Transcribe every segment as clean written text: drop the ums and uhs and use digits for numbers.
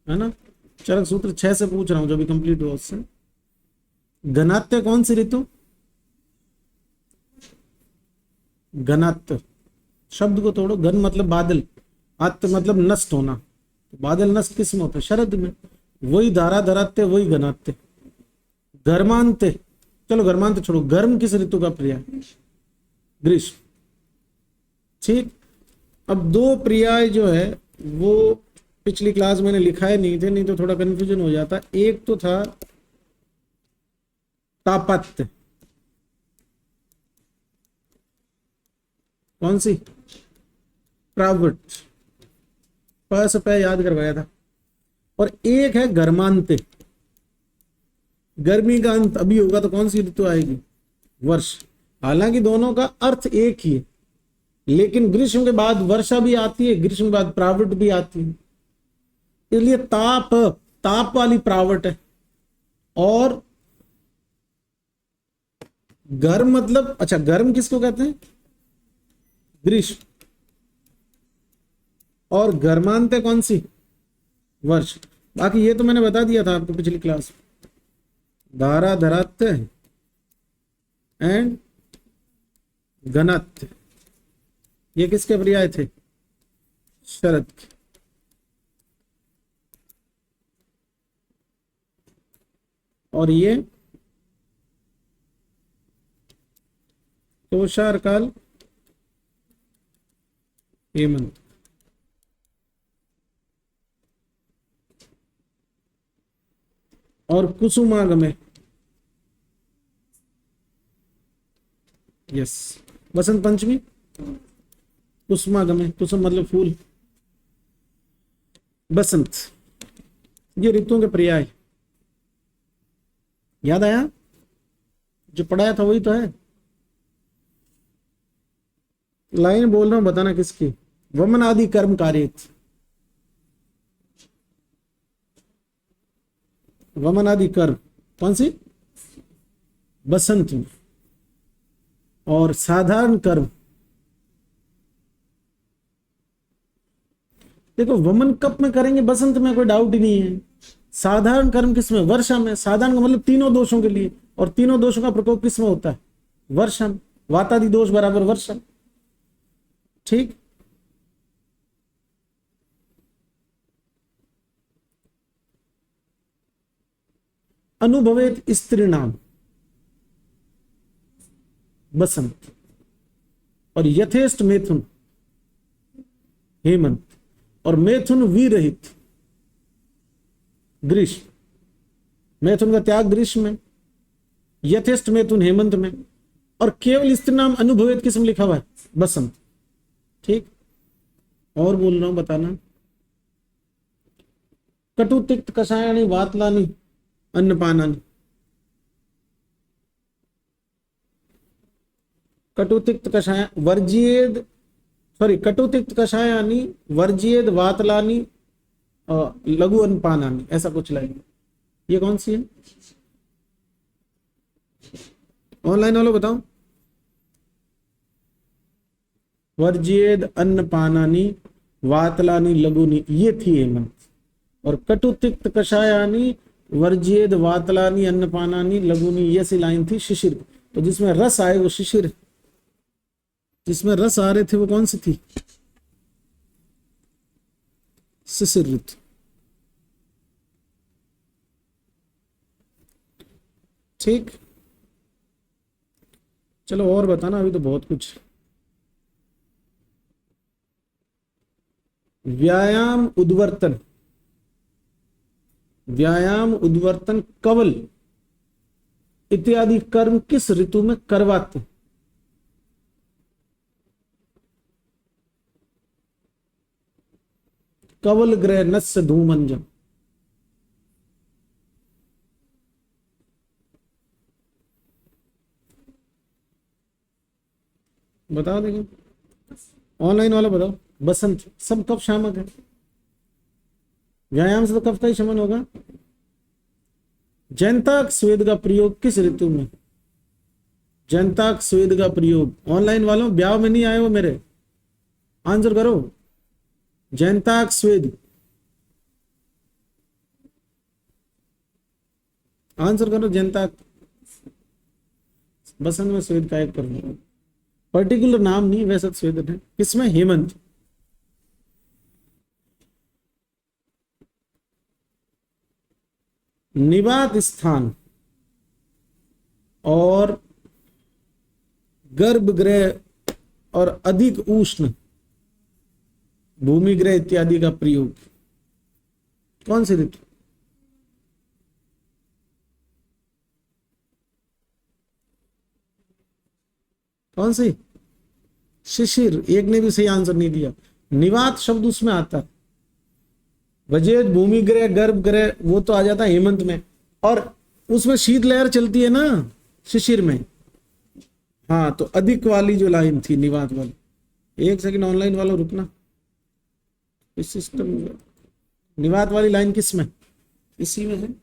है ना। चरक सूत्र 6 से पूछ रहा हूं, जो भी कंप्लीट हुआ उससे। घनात्य कौन सी ऋतु? घनात्य शब्द को तोड़ो। घन मतलब बादल, आत्य मतलब नष्ट होना। तो बादल नष्ट किस में होता है? शरद में। वही धारा धरात्य, वही घनात्य। गर्मांत्य, चलो गर्मांत्य छोड़ो। गर्म किस ऋतु का पर्याय? ग्रीष्म। ठीक। अब दो पर्याय जो है वो पिछली क्लास मैंने लिखाए नहीं थे, नहीं तो थोड़ा कंफ्यूजन हो जाता। एक तो था तापत्य, कौन सी? प्रावट, प से प याद करवाया था। और एक है गर्मांत्य, गर्मी का अंत अभी होगा तो कौन सी ऋतु आएगी? वर्ष। हालांकि दोनों का अर्थ एक ही है, लेकिन ग्रीष्म के बाद वर्षा भी आती है, ग्रीष्म के बाद प्रावट भी आती है। इसलिए ताप, ताप वाली प्रावट है। और गर्म मतलब, अच्छा गर्म किसको कहते हैं? ग्रीष्म। और गर्मांत्य कौन सी? वर्ष। बाकी ये तो मैंने बता दिया था आपको पिछली क्लास में। धारा धरात्य एंड घनात्य, ये किसके पर्याय थे? शरद के। और ये तोषार काल, हेमंत। और कुसुमागमे, यस, बसंत पंचमी। कुसुमागमे, कुसुम मतलब फूल, बसंत, ये ऋतुओं के पर्याय। याद आया? जो पढ़ाया था वही तो है। लाइन बोल रहा हूं, बताना किसकी। वमन आदि कर्म कार्येत, वमन आदि कर्म कौन सी? बसंत में। और साधारण कर्म, देखो वमन कब में करेंगे? बसंत में, कोई डाउट ही नहीं है। साधारण कर्म किस में? वर्षा में। साधारण का मतलब तीनों दोषों के लिए, और तीनों दोषों का प्रकोप किस में होता है? वर्षा में। वातादि दोष बराबर वर्षा। ठीक। अनुभवेत स्त्री नाम, बसंत। और यथेष्ट मैथुन, हेमंत। और मैथुन विरहित, ग्रीष्म। मैथुन का त्याग ग्रीष्म में, यथेष्ट मैथुन हेमंत में। और केवल स्त्री नाम अनुभवेत किस में लिखा हुआ है? बसंत। ठीक। और बोल रहा हूं, बताना। कटु तिक्त कषायानि वातलानि अन्नपानानि, कटुतिक्त कषाय वर्जियेद, सॉरी, कटुतिक्त कषायानि वर्जियेद वातलानि लघु अन्नपानानि, ऐसा कुछ लगेगा। ये कौन सी है? ऑनलाइन वालों बताओ। वर्जियेद अन्नपानानि वातलानि लघुनि, ये थी हेमंत। और कटुतिक्त कषायानि वर्जियेद वातलानि अन्नपानानि लघुनि, ये सी लाइन थी शिशिर। तो जिसमें रस आए वो शिशिर, जिसमें रस आ रहे थे वो कौन सी थी? शिशिर ऋतु। ठीक। चलो और बताना, अभी तो बहुत कुछ। व्यायाम उद्वर्तन, व्यायाम उद्वर्तन कवल इत्यादि कर्म किस ऋतु में करवाते? कवल ग्रह नस्य धूमंजन, बताओ। देखो ऑनलाइन वाला बताओ। बसंत, सब कब शामक है? व्यायाम से तो कब का ही शमन होगा। जैंताक स्वेद का प्रयोग किस ऋतु में? जैंताक स्वेद का प्रयोग, ऑनलाइन वालों ब्याह में नहीं आए हो मेरे, आंसर करो। जैंताक स्वेद आंसर करो जनता। बसंत में श्वेत का एक करूंगा, पर्टिकुलर नाम नहीं, वैसे तो श्वेत है। किसमें? हेमंत। निवात स्थान और गर्भगृह और अधिक उष्ण भूमिगृह इत्यादि का प्रयोग, कौन सी ऋतु? कौन सी? शिशिर। एक ने भी सही आंसर नहीं दिया। निवात शब्द उसमें आता है, वजेद भूमिगृह गर्भगृह वो तो आ जाता है हेमंत में, और उसमें शीतलहर चलती है ना शिशिर में। हाँ, तो अधिक वाली जो लाइन थी निवात वाली, एक सेकंड ऑनलाइन वालों रुकना, इस सिस्टम निवात वाली लाइन किस में? इसी में है।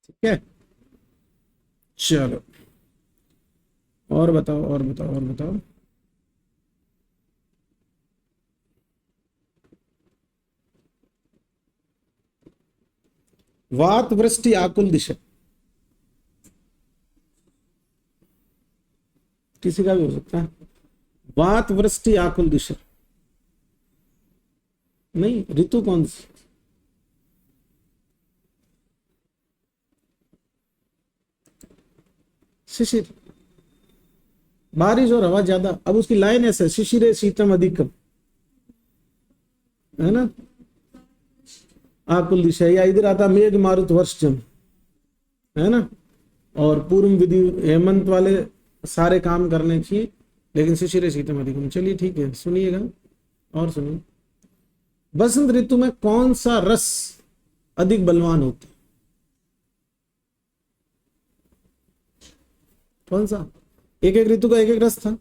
ठीक है, चलो और बताओ, और बताओ, और बताओ। वात वृष्टि आकुल दिशा, किसी का भी हो सकता है। वात वृष्टि आकुल दिशा नहीं, ऋतु कौन सी? शिशिर। बारिश और हवा ज्यादा। अब उसकी लाइन ऐसे, शिशिरे शीतम अधिकम, है ना, आकुल दिशा, या इधर आता मेघ मारुत वर्षजम, है ना, और पूर्व विधि हेमंत वाले सारे काम करने चाहिए, लेकिन शिशिरे शीतम अधिकम। चलिए ठीक है, सुनिएगा और सुनिए। बसंत ऋतु में कौन सा रस अधिक बलवान होता है? कौन सा? एक एक ऋतु का एक एक रस था।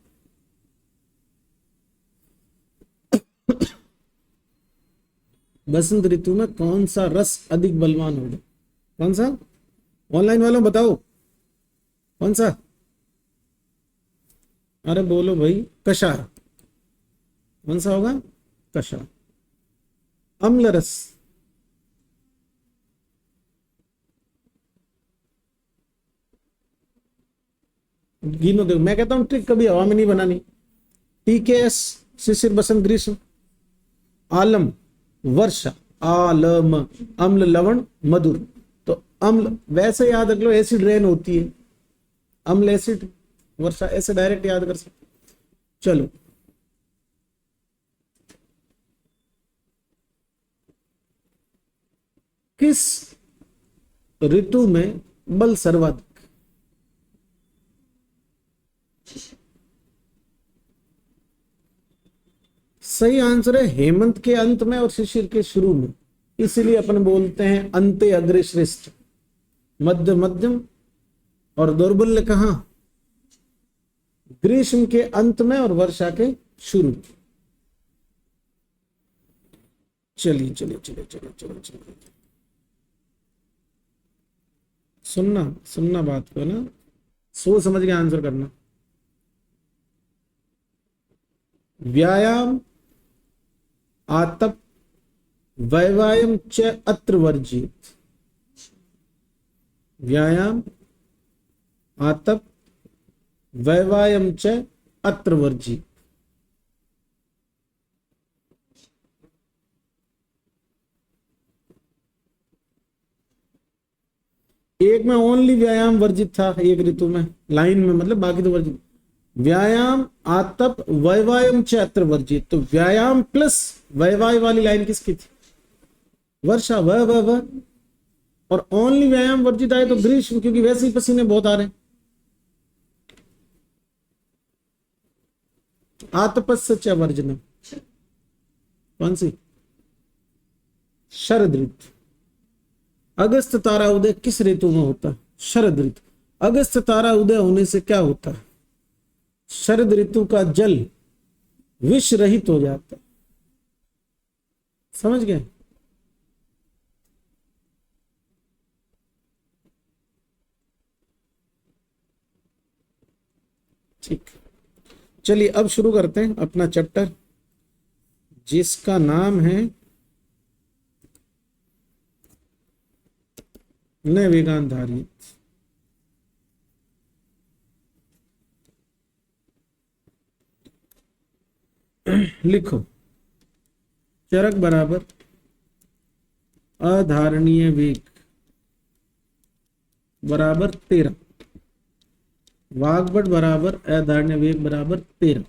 बसंत ऋतु में कौन सा रस अधिक बलवान होगा? कौन सा? ऑनलाइन वालों बताओ, कौन सा? अरे बोलो भाई, कषाय। कौन सा होगा? कषाय। अम्ल रस, गिनो देखो, मैं कहता हूं ट्रिक कभी हवा में नहीं बनानी। टीकेएस, शिशिर बसंत ग्रीष्म। आलम, वर्षा, आलम, अम्ल लवण मधुर। तो अम्ल वैसे याद रख लो, एसिड रेन होती है, अम्ल एसिड, वर्षा ऐसे डायरेक्ट याद कर सकते। चलो, किस ऋतु में बल सर्वाधिक? सही आंसर है हेमंत के अंत में और शिशिर के शुरू में, इसलिए अपन बोलते हैं अंते अग्रे श्रेष्ठ। मध्य मध्यम और दौर्बल्य कहां? ग्रीष्म के अंत में और वर्षा के शुरू में। चलिए चलिए चलिए चलिए चलिए चलिए, सुनना सुनना बात को ना, सोच समझ के आंसर करना। व्यायाम आतप वैवायम च अत्र वर्जित। व्यायाम आतप वैवायम च अत्र वर्जित। एक में ओनली व्यायाम वर्जित था, एक ऋतु में, लाइन में मतलब, बाकी तो वर्जित। व्यायाम आतप वैवायम च अत्र वर्जित, तो व्यायाम प्लस वैवाय वाली लाइन किसकी थी? वर्षा, वह। और ओनली व्यायाम वर्जित आए तो ग्रीष्म, क्योंकि वैसे ही पसीने बहुत आ रहे हैं। आतपस्य च वर्जनम, कौन सी? शरद ऋतु। अगस्त तारा उदय किस ऋतु में होता है? शरद ऋतु। अगस्त तारा उदय होने से क्या होता है? शरद ऋतु का जल विष रहित हो जाता है। समझ गए? ठीक, चलिए अब शुरू करते हैं अपना चैप्टर, जिसका नाम है न वेगांधारी। लिखो, चरक बराबर अधारणीय वेग बराबर 13, वाग्भट बराबर अधारणीय वेग बराबर 13,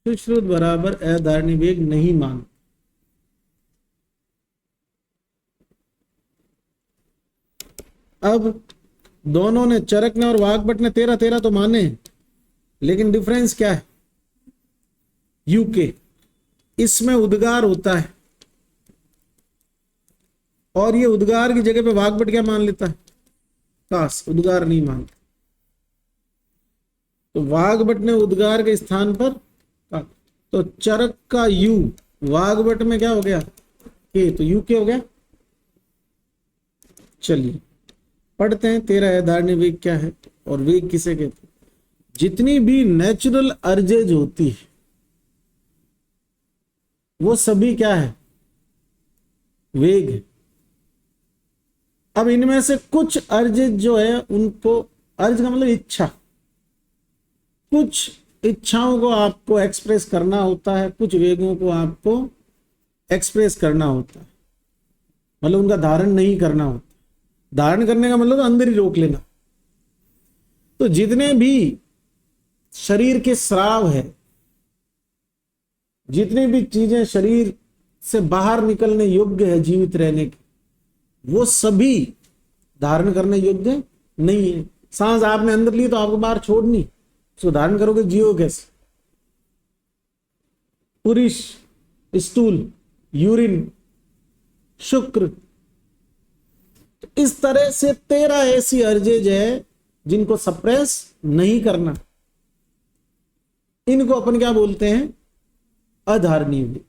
सुश्रुत बराबर अधारणीय वेग नहीं मान। अब दोनों ने, चरक ने और वाग्भट ने 13-13 तो माने, लेकिन डिफरेंस क्या है? यूके, इसमें उद्गार होता है और ये उद्गार की जगह पे वाग्भट क्या मान लेता है? कास, उद्गार नहीं मानता। तो वाग्भट ने उद्गार के स्थान पर का, तो चरक का यू वाग्भट में क्या हो गया? के, तो यू के हो गया। चलिए पढ़ते हैं 13 अधारणीय वेग क्या है और वेग किसे कहते हैं। जितनी भी नेचुरल अर्जेज होती है वो सभी क्या है? वेग है। अब इनमें से कुछ अर्जेज जो है उनको, अर्ज का मतलब इच्छा, कुछ इच्छाओं को आपको एक्सप्रेस करना होता है, कुछ वेगों को आपको एक्सप्रेस करना होता है, मतलब उनका धारण नहीं करना होता। धारण करने का मतलब तो अंदर ही रोक लेना। तो जितने भी शरीर के स्राव है, जितनी भी चीजें शरीर से बाहर निकलने योग्य है जीवित रहने की, वो सभी धारण करने योग्य नहीं है। सांस आपने अंदर ली तो आपको बाहर छोड़नी, उसको धारण करोगे, जियो कैसे? पुरुष, स्टूल, यूरिन, शुक्र, तो इस तरह से 13 ऐसी अर्जेज है जिनको सप्रेस नहीं करना। इनको अपन क्या बोलते हैं? अधारणीय वेग।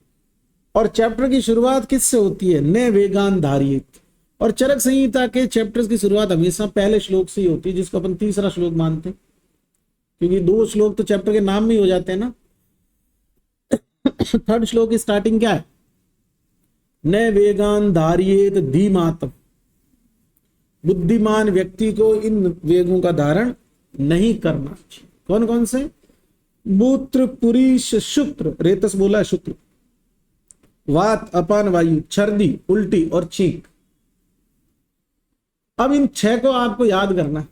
और चैप्टर की शुरुआत किससे होती है? न वेगान धारियत। और चरक संहिता के चैप्टर्स की शुरुआत हमेशा पहले श्लोक से ही होती है, जिसको अपन तीसरा श्लोक मानते हैं, क्योंकि 2 श्लोक तो चैप्टर के नाम में ही हो जाते हैं ना। थर्ड श्लोक की स्टार्टिंग क्या है? न वेगान धारियेत धीमातम। बुद्धिमान व्यक्ति को इन वेगों का धारण नहीं करना चाहिए। कौन कौन से? मूत्र, पुरीश, शुक्र, रेतस बोला है शुक्र, वात, अपान वायु, छर्दी, उल्टी और छींक। अब इन 6 को आपको याद करना,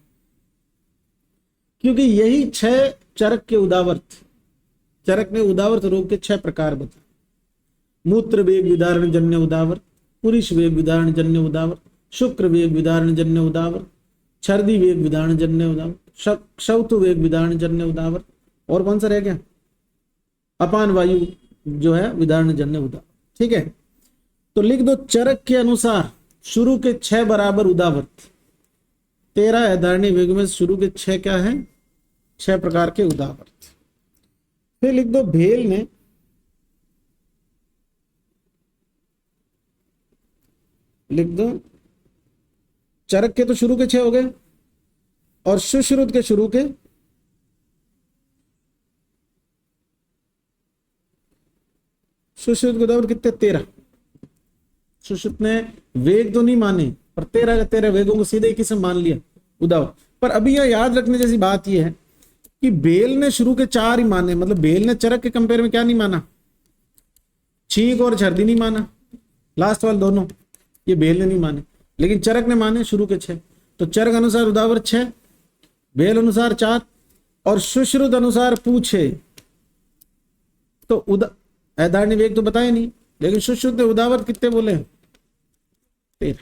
क्योंकि यही 6 चरक के उदावर्त। चरक ने उदावर्त रोग के 6 प्रकार बताए। मूत्र वेग विदारण जन्य उदावर्त, पुरुष वेग विदारण जन्य उदावर्त, शुक्र वेग विदारण जन्य उदावर्त, छर्दी वेग विदारण जन्य उदावर्त, क्षौत वेग विदारण जन्य उदावर्त, और कौन सा रह गया? अपान वायु जो है विदारण जन्य उदावर्त। ठीक है, तो लिख दो, चरक के अनुसार शुरू के 6 बराबर उदावर्त। 13 अधारणीय वेग में शुरू के 6 क्या है? 6 प्रकार के उदावर्त। फिर लिख दो, भेल ने लिख दो, चरक के तो शुरू के 6 हो गए, और सुश्रुत के शुरू के, सुश्रुत के उदावर्त कितने? 13। सुश्रुत ने वेग तो नहीं माने, पर 13 के 13 वेगों को सीधे एक ही से मान लिया उदावर्त। पर अभी यह याद रखने जैसी बात यह है कि बेल ने शुरू के 4 ही माने, मतलब बेल ने चरक के कंपेयर में क्या नहीं माना? छींक और छर्दी नहीं माना, लास्ट वाले दोनों ये बेल ने नहीं माने, लेकिन चरक ने माने शुरू के 6। तो चरक अनुसार उदावर्त 6, बेल अनुसार 4, और सुश्रुत अनुसार पूछे तो अधारणीय वेग तो बताए नहीं, लेकिन सुश्रुत ने उदावर्त कितने बोले? 13।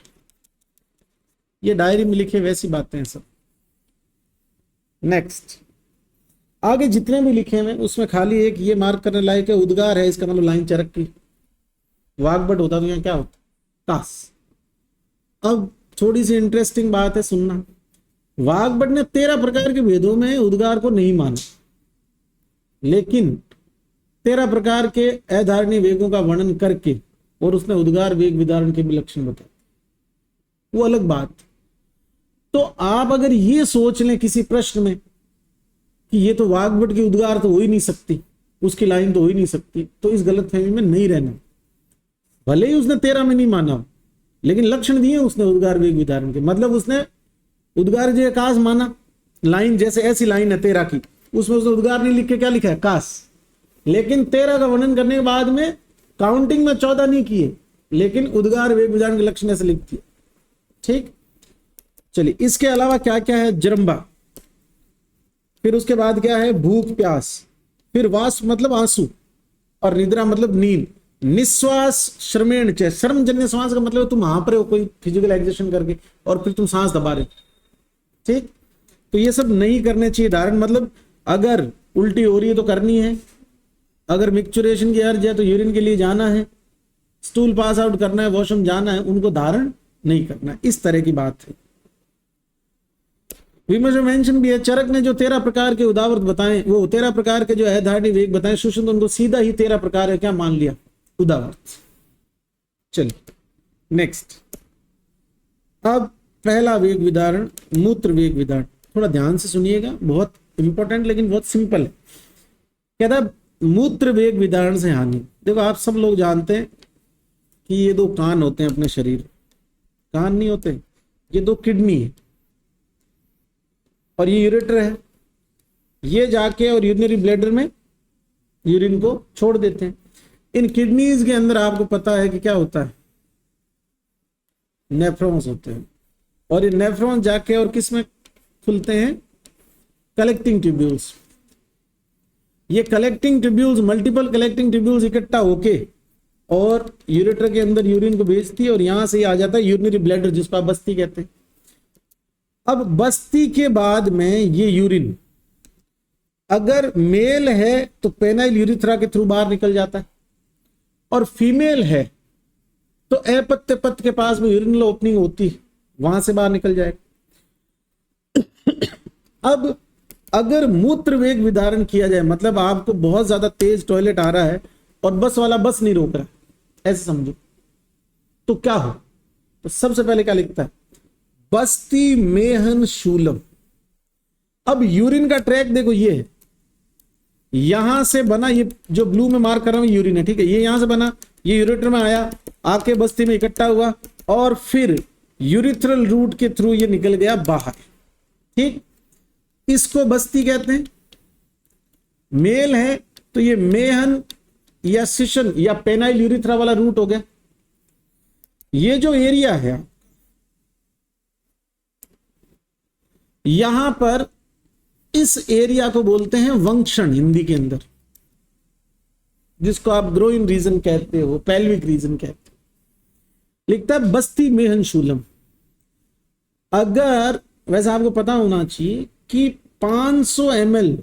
ये डायरी में लिखे वैसी बातें हैं सब। नेक्स्ट, आगे जितने भी लिखे हैं उसमें खाली एक ये मार्क करने लायक है, उद्गार है, इसका मतलब लाइन चरक की। वाग्भट होता तो यहाँ क्या होता? तास। अब थोड़ी सी इंटरेस्टिंग बात है, सुनना। वाग्भट ने 13 प्रकार के भेदों में उद्गार को नहीं माना, लेकिन 13 प्रकार के अधारणीय वेगों का वर्णन करके और उसने उद्गार वेग विदारण के भी लक्षण बताए, वो अलग बात। तो आप अगर ये सोच लें किसी प्रश्न में कि ये तो वाग्भट की उद्गार तो हो ही नहीं सकती, उसकी लाइन तो हो ही नहीं सकती, तो इस गलतफहमी में नहीं रहना। भले ही उसने 13 में नहीं माना, लेकिन लक्षण दिए उसने उद्गार वेग विदारण के, मतलब उसने उद्गार जो कास माना, लाइन जैसे ऐसी लाइन है 13 की, उसमें उसने उद्गार नहीं लिख के क्या लिखा है, कास। लेकिन 13 का वर्णन करने के बाद में काउंटिंग में 14 नहीं किए, लेकिन उद्गार वेग विदारण के लक्षण ऐसे लिख दिए। ठीक, चलिए इसके अलावा क्या क्या है, जरम्बा, फिर उसके बाद क्या है, भूख प्यास, फिर वास मतलब आंसू, और निद्रा मतलब नींद, निश्वास श्रमेण च, श्रमजन्य श्वास का मतलब तुम वहां पर हो कोई फिजिकल एक्सर्शन करके और फिर तुम सांस दबा रहे। ठीक, तो ये सब नहीं करने चाहिए धारण, मतलब अगर उल्टी हो रही है तो करनी है, अगर मिक्चुरेशन की अर्ज है तो यूरिन के लिए जाना है, स्टूल पास आउट करना है, वॉशरूम जाना है, उनको धारण नहीं करना, इस तरह की बात है। विमर्श मेंशन भी है, चरक ने जो 13 प्रकार के उदावर्त बताए, वो 13 प्रकार के जो अधारणीय वेग बताए, सुषुप्त उनको सीधा ही 13 प्रकार है क्या मान लिया, उदावर्त। चलिए नेक्स्ट, अब पहला वेग विदारण मूत्र वेग विदारण, थोड़ा ध्यान से सुनिएगा, बहुत इंपॉर्टेंट लेकिन बहुत सिंपल है। कहता है मूत्र वेग विदारण से हानि। देखो आप सब लोग जानते हैं कि ये 2 कान होते हैं अपने शरीर, कान नहीं होते, ये 2 किडनी है और ये यूरेटर है, ये जाके और यूरिनरी ब्लैडर में यूरिन को छोड़ देते हैं। इन किडनीज के अंदर आपको पता है कि क्या होता है, नेफ्रॉन्स होते हैं, और ये नेफ्रॉन जाके और किस में खुलते हैं, कलेक्टिंग ट्यूब्यूल्स। ये collecting tubules, multiple collecting tubules इकट्ठा होके और यूरेटर के अंदर यूरिन को भेजती है, और यहां से आ जाता है यूरिनरी ब्लैडर, जिसको आप बस्ती कहते हैं। अब बस्ती के बाद में ये यूरिन अगर मेल है तो पेनाइल यूरिथ्रा के थ्रू बाहर निकल जाता है, और फीमेल है तो अपत्य पत्र के पास में यूरिनल ओपनिंग होती है, वहां से बाहर निकल जाएगा। अब अगर मूत्र वेग विदारण किया जाए, मतलब आपको बहुत ज्यादा तेज टॉयलेट आ रहा है और बस वाला बस नहीं रोक रहा, ऐसे समझो, तो क्या हो, तो सबसे पहले क्या लिखता है, बस्ती मेहन शूलम। अब यूरिन का ट्रैक देखो, ये है, यहां से बना, ये जो ब्लू में मार्क कर रहा हूं यूरिन है, ठीक है, ये यहां से बना, ये यूरेटर में आया, आके बस्ती में इकट्ठा हुआ, और फिर यूरिथ्रल रूट के थ्रू ये निकल गया बाहर। ठीक, इसको बस्ती कहते हैं। मेल है तो ये मेहन या सिशन या पेनाइल यूरिथ्रा वाला रूट हो गया। ये जो एरिया है यहां पर, इस एरिया को बोलते हैं वंक्षण हिंदी के अंदर, जिसको आप ग्रोइन रीजन कहते हो, पेल्विक रीजन कहते हो। लिखता है बस्ती मेहन शूलम। अगर, वैसे आपको पता होना चाहिए कि 500 ml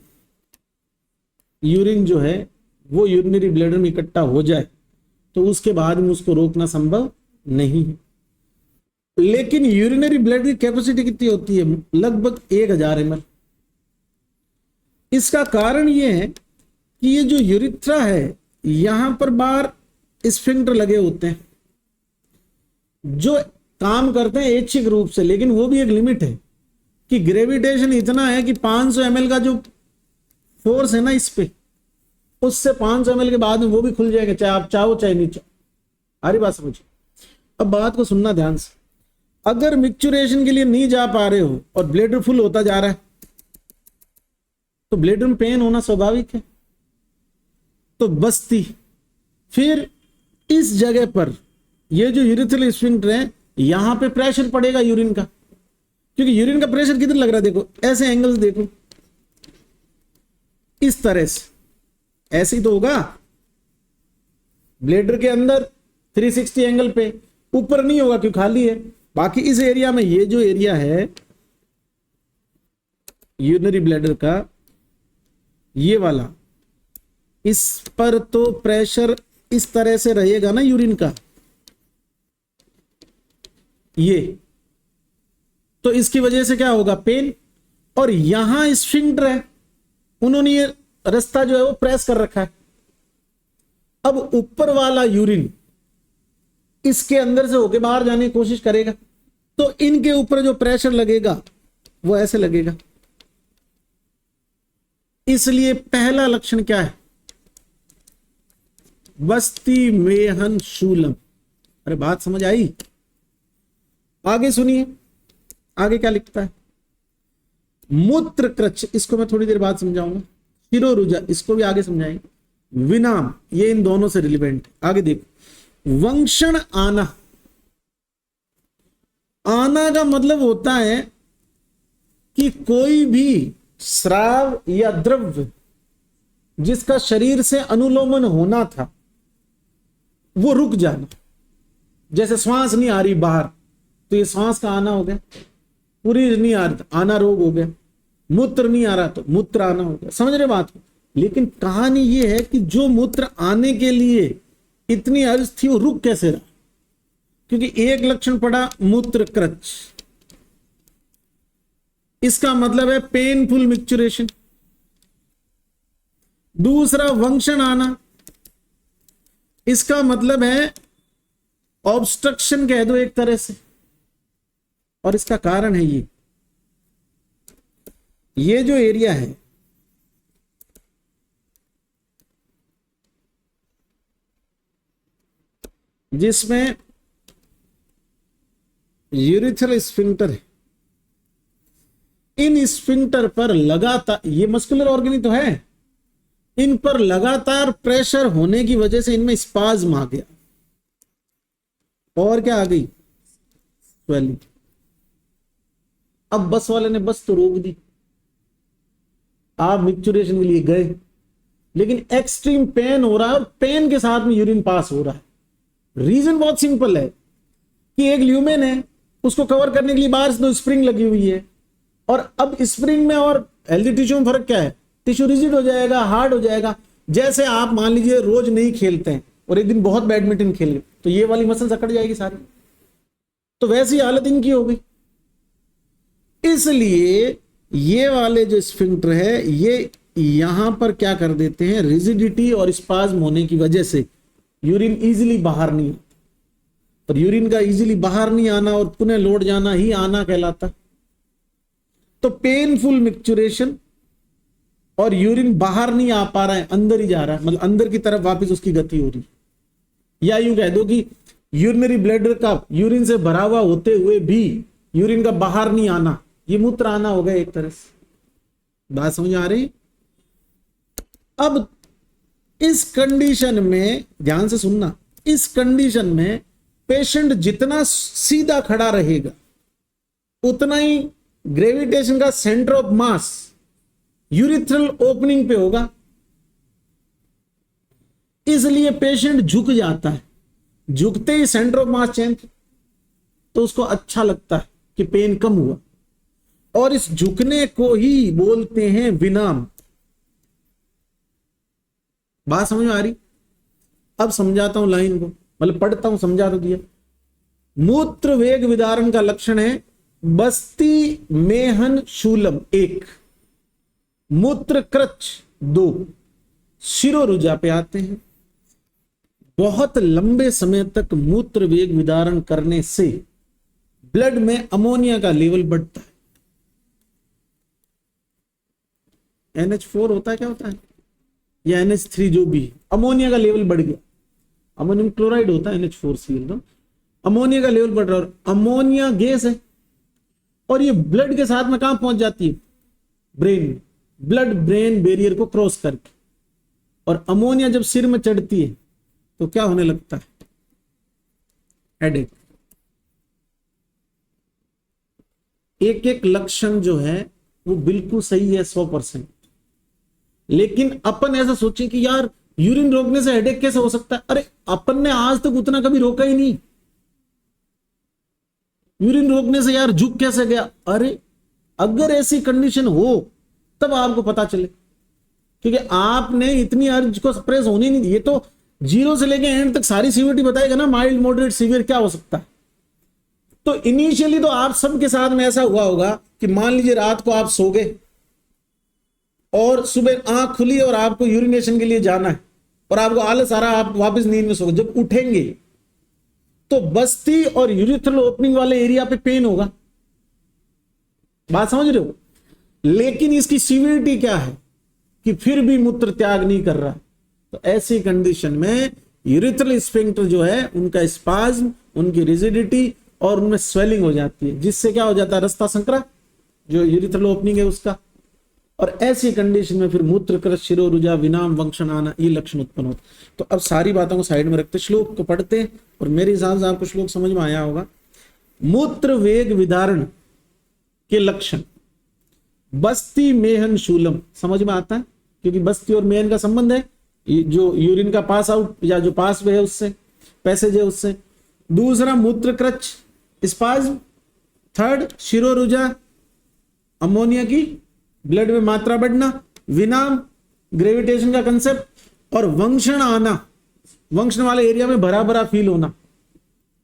यूरिन जो है वो यूरिनरी ब्लैडर में इकट्ठा हो जाए तो उसके बाद में उसको रोकना संभव नहीं है। लेकिन यूरिनरी ब्लैडर की कैपेसिटी कितनी होती है, लगभग 1000 ml। इसका कारण यह है कि ये जो यूरिथ्रा है यहां पर बाहर स्फिंक्टर लगे होते हैं जो काम करते हैं ऐच्छिक रूप से, लेकिन वो भी एक लिमिट है कि ग्रेविटेशन इतना है कि 500 ml का जो फोर्स है ना इस पे, उससे 500 ml के बाद में वो भी खुल जाएगा, चाहे आप चाहो चाहे नहीं चाहो। सारी बात समझिए। अब बात को सुनना ध्यान से, अगर मिक्चुरेशन के लिए नहीं जा पा रहे हो और ब्लैडर फुल होता जा रहा है तो ब्लैडर में पेन होना स्वाभाविक है। तो बस्ती, फिर इस जगह पर ये जो यूरिथ्रल स्फिंक्टर है यहां पे प्रेशर पड़ेगा यूरिन का, क्योंकि यूरिन का प्रेशर किधर लग रहा है, देखो ऐसे एंगल्स देखो, इस तरह से, ऐसे ही तो होगा ब्लैडर के अंदर 360 एंगल पे, ऊपर नहीं होगा क्योंकि खाली है। बाकी इस एरिया में, ये जो एरिया है यूरिनरी ब्लैडर का, ये वाला, इस पर तो प्रेशर इस तरह से रहेगा ना यूरिन का, ये तो इसकी वजह से क्या होगा, पेन। और यहां स्फिंक्टर है, उन्होंने ये रास्ता जो है वो प्रेस कर रखा है। अब ऊपर वाला यूरिन इसके अंदर से होके बाहर जाने की कोशिश करेगा, तो इनके ऊपर जो प्रेशर लगेगा वो ऐसे लगेगा। इसलिए पहला लक्षण क्या है, बस्ती मेहन शूलम। अरे बात समझ आई? आगे सुनिए, आगे क्या लिखता है। मूत्र कृच्छ, इसको मैं थोड़ी देर बाद समझाऊंगा। शिरोरुजा, इसको भी आगे समझाएंगे। विनाम, ये इन दोनों से रिलेवेंट है। आगे देखो, वंक्षण आना। आना का मतलब होता है कि कोई भी स्राव या द्रव्य जिसका शरीर से अनुलोमन होना था वो रुक जाना। जैसे श्वास नहीं आ रही बाहर, तो ये श्वास का आना हो गया। पूरी नहीं आ रही तो आना रोग हो गया। मूत्र नहीं आ रहा तो मूत्र आना हो गया। समझ रहे बात को? लेकिन कहानी ये है कि जो मूत्र आने के लिए इतनी अर्ज थी वो रुक कैसे रहा? क्योंकि एक लक्षण पड़ा मूत्र कृच्छ, इसका मतलब है पेनफुल मिक्चुरेशन। दूसरा वंक्षण आना, इसका मतलब है ऑब्स्ट्रक्शन कह दो एक तरह से। और इसका कारण है ये जो एरिया है जिसमें यूरिथ्रल स्फिंक्टर है, इन स्फिंक्टर पर लगातार, ये मस्कुलर ऑर्गन ही तो है, इन पर लगातार प्रेशर होने की वजह से इनमें स्पाज्म आ गया। और क्या आ गई? स्वेलिंग। अब बस वाले ने बस तो रोक दी, आप मिक्चुरेशन के लिए गए, लेकिन एक्सट्रीम पेन हो रहा है और पेन के साथ में यूरिन पास हो रहा है। रीजन बहुत सिंपल है कि एक ल्यूमेन है, उसको कवर करने के लिए बाहर से 2 स्प्रिंग लगी हुई है। और अब स्प्रिंग में और हेल्दी टिश्यू में फर्क क्या है? टिश्यू रिजिड हो जाएगा, हार्ड हो जाएगा। जैसे आप मान लीजिए रोज नहीं खेलते हैं और एक दिन बहुत बैडमिंटन खेल गए, तो ये वाली मसल अकड़ जाएगी सारी। तो वैसी हालत इनकी हो गई। इसलिए ये वाले जो स्फिंक्टर है, ये यहां पर क्या कर देते हैं, रिजिडिटी और स्पाज्म होने की वजह से यूरिन इजीली बाहर नहीं आता। और यूरिन का इजीली बाहर नहीं आना और पुनः लौट जाना ही आना कहलाता। तो पेनफुल मिक्चुरेशन और यूरिन बाहर नहीं आ पा रहा है, अंदर ही जा रहा है, मतलब अंदर की तरफ वापस उसकी गति हो रही। या यूं कह दो कि यूरिनरी ब्लैडर का यूरिन से भरा हुआ होते हुए भी यूरिन का बाहर नहीं आना, ये मूत्र आना हो गया एक तरह से। बात समझ आ रही? अब इस कंडीशन में ध्यान से सुनना, इस कंडीशन में पेशेंट जितना सीधा खड़ा रहेगा उतना ही ग्रेविटेशन का centre of mass urethral opening पे होगा। इसलिए पेशेंट झुक जाता है। झुकते ही सेंटर ऑफ मास चेंज, तो उसको अच्छा लगता है कि पेन कम हुआ। और इस झुकने को ही बोलते हैं विनाम। बात समझ में आ रही? अब समझाता हूं लाइन को, मतलब पढ़ता हूं, समझा तो दिया। मूत्र वेग विदारण का लक्षण है बस्ती मेहन शूलम 1, मूत्र कृच्छ 2, शिरोरुजा पे आते हैं। बहुत लंबे समय तक मूत्र वेग विदारण करने से ब्लड में अमोनिया का लेवल बढ़ता है। NH4 होता है, क्या होता है, या NH3 जो भी, अमोनिया का लेवल बढ़ गया। अमोनियम क्लोराइड होता है NH4Cl, तो अमोनिया का लेवल बढ़ रहा है। और अमोनिया गैस है और ये ब्लड के साथ में कहां पहुंच जाती है? ब्रेन में, ब्लड ब्रेन बैरियर को क्रॉस करके। और अमोनिया जब सिर में चढ़ती है तो क्या होने लगता है? हेडेक। एक एक लक्षण जो है वो बिल्कुल सही है 100%। लेकिन अपन ऐसा सोचे कि यार यूरिन रोकने से हेडेक कैसे हो सकता है? अरे अपन ने आज तक उतना कभी रोका ही नहीं। यूरिन रोकने से यार झुक कैसे गया? अरे अगर ऐसी कंडीशन हो तब आपको पता चले, क्योंकि आपने इतनी अर्ज को सप्रेस होने नहीं दी। ये तो 0 से लेके एंड तक सारी सीवियरिटी बताएगा ना, माइल्ड, मॉडरेट, सीवियर क्या हो सकता है। तो इनिशियली तो आप सबके साथ में ऐसा हुआ होगा कि मान लीजिए रात को आप सो गए और सुबह आंख खुली और आपको यूरिनेशन के लिए जाना है और आपको आलस आ रहा, आप वापस नींद में सो गए। जब उठेंगे तो बस्ती और यूरिथ्रल ओपनिंग वाले एरिया पे पेन होगा, बात समझ रहे हो। लेकिन इसकी सीवियरिटी क्या है कि फिर भी मूत्र त्याग नहीं कर रहा। तो ऐसी कंडीशन में यूरिथ्रल स्फिंक्टर जो है उनका स्पाज्म, उनकी रिजिडिटी और उनमें स्वेलिंग हो जाती है, जिससे क्या हो जाता है, रास्ता संकरा जो यूरिथ्रल ओपनिंग है उसका। और ऐसी कंडीशन में फिर मूत्र क्रश, शिरोरुजा, विनाम, वंक्षण आना, ये लक्षण उत्पन्न होते। तो अब सारी बातों को साइड में रखते श्लोक को पढ़ते, और मेरे हिसाब से आपको श्लोक समझ में आया होगा। मूत्र वेग विदारण के लक्षण, बस्ती मेहन शूलम, समझ में आता है क्योंकि बस्ती और मेहन का संबंध है, जो यूरिन का पास आउट या जो पास वे है उससे, पैसेज है उससे। दूसरा मूत्र क्रच स्पाज्म, थर्ड शिरोरुजा, अमोनिया की ब्लड में मात्रा बढ़ना, विनाम ग्रेविटेशन का कंसेप्ट, और वंक्षण आना, वंक्षण वाले एरिया में भरा भरा फील होना,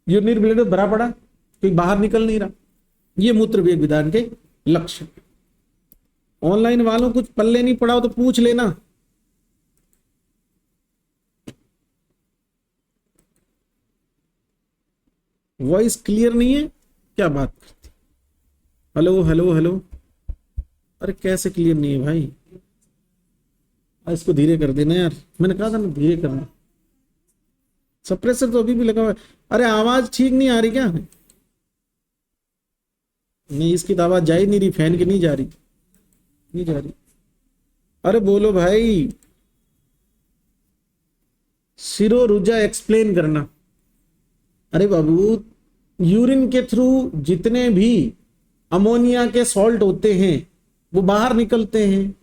यूरिनरी ब्लड में भरा पड़ा क्योंकि बाहर निकल नहीं रहा। ये मूत्र वेग विदारण के लक्षण। ऑनलाइन वालों कुछ पल्ले नहीं पड़ा हो तो पूछ लेना। वॉइस क्लियर नहीं है, क्या बात करती। हेलो हेलो हेलो, अरे कैसे क्लियर नहीं है भाई, इसको धीरे कर देना यार, मैंने कहा था ना धीरे करना। सप्रेसर तो अभी भी लगा हुआ है। अरे आवाज ठीक नहीं आ रही क्या? नहीं, इसकी तो आवाज जा ही नहीं रही, फैन की नहीं जा रही, नहीं जा रही। अरे बोलो भाई, शिरोरुजा एक्सप्लेन करना। अरे बाबू, यूरिन के थ्रू जितने भी अमोनिया के सॉल्ट होते हैं वो बाहर निकलते हैं,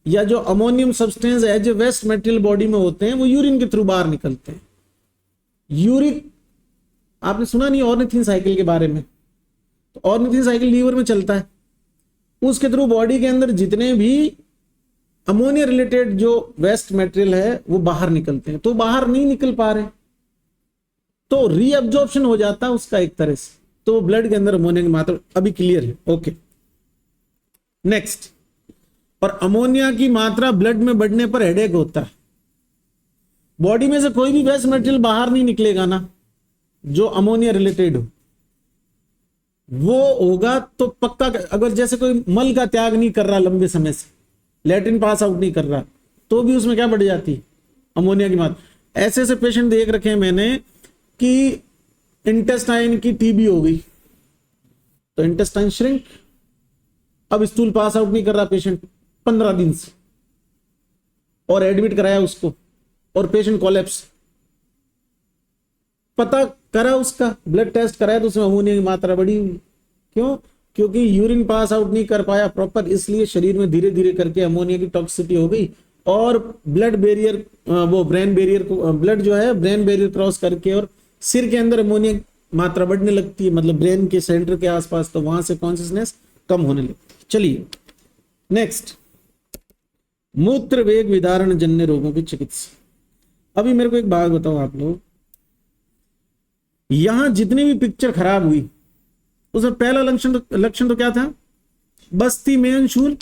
या जो ammonium substance as a waste material body में होते हैं वो यूरिन के थ्रू बाहर निकलते हैं। यूरिक, आपने सुना नहीं ऑर्निथिन साइकिल के बारे में? तो ऑर्निथिन साइकिल लीवर में चलता है, उसके थ्रू बॉडी के अंदर जितने भी अमोनिया रिलेटेड जो वेस्ट मटेरियल है वो बाहर निकलते हैं। तो बाहर नहीं निकल पा रहे तो रीअब्जॉर्प्शन हो जाता है उसका एक तरह से, तो ब्लड के अंदर अमोनिया की मात्रा अभी क्लियर है। Okay, next. और अमोनिया की मात्रा ब्लड में बढ़ने पर हेडेक होता है। बॉडी में से कोई भी वेस्ट मटेरियल बाहर नहीं निकलेगा ना जो अमोनिया रिलेटेड हो, वो होगा तो पक्का। अगर जैसे कोई मल का त्याग नहीं कर रहा लंबे समय से, लैट्रिन पास आउट नहीं कर रहा, तो भी उसमें क्या बढ़ जाती है, अमोनिया की मात्रा। ऐसे ऐसे पेशेंट देख रखे हैं मैंने कि इंटेस्टाइन की टीबी हो गई तो इंटेस्टाइन श्रिंक, अब स्टूल पास आउट नहीं कर रहा पेशेंट 15 दिन से, और एडमिट कराया उसको और पेशेंट कोलैप्स। पता करा उसका, ब्लड टेस्ट कराया तो उसमें अमोनिया की मात्रा बढ़ी हुई। क्यों? क्योंकि यूरिन पास आउट नहीं कर पाया प्रॉपर, इसलिए शरीर में धीरे धीरे करके अमोनिया की टॉक्सिसिटी हो गई और ब्लड बैरियर, वो ब्रेन बैरियर को, ब्लड जो है ब्रेन बैरियर क्रॉस करके और सिर के अंदर अमोनिया मात्रा बढ़ने लगती है, मतलब ब्रेन के सेंटर के आसपास, तो वहां से कॉन्शियसनेस कम होने लगती है। चलिए नेक्स्ट, मूत्र वेग विदारण जन्य रोगों की चिकित्सा। अभी मेरे को एक बात बताओ आप लोग, यहां जितनी भी पिक्चर खराब हुई उसमें पहला लक्षण तो क्या था, बस्ती मेन शूल,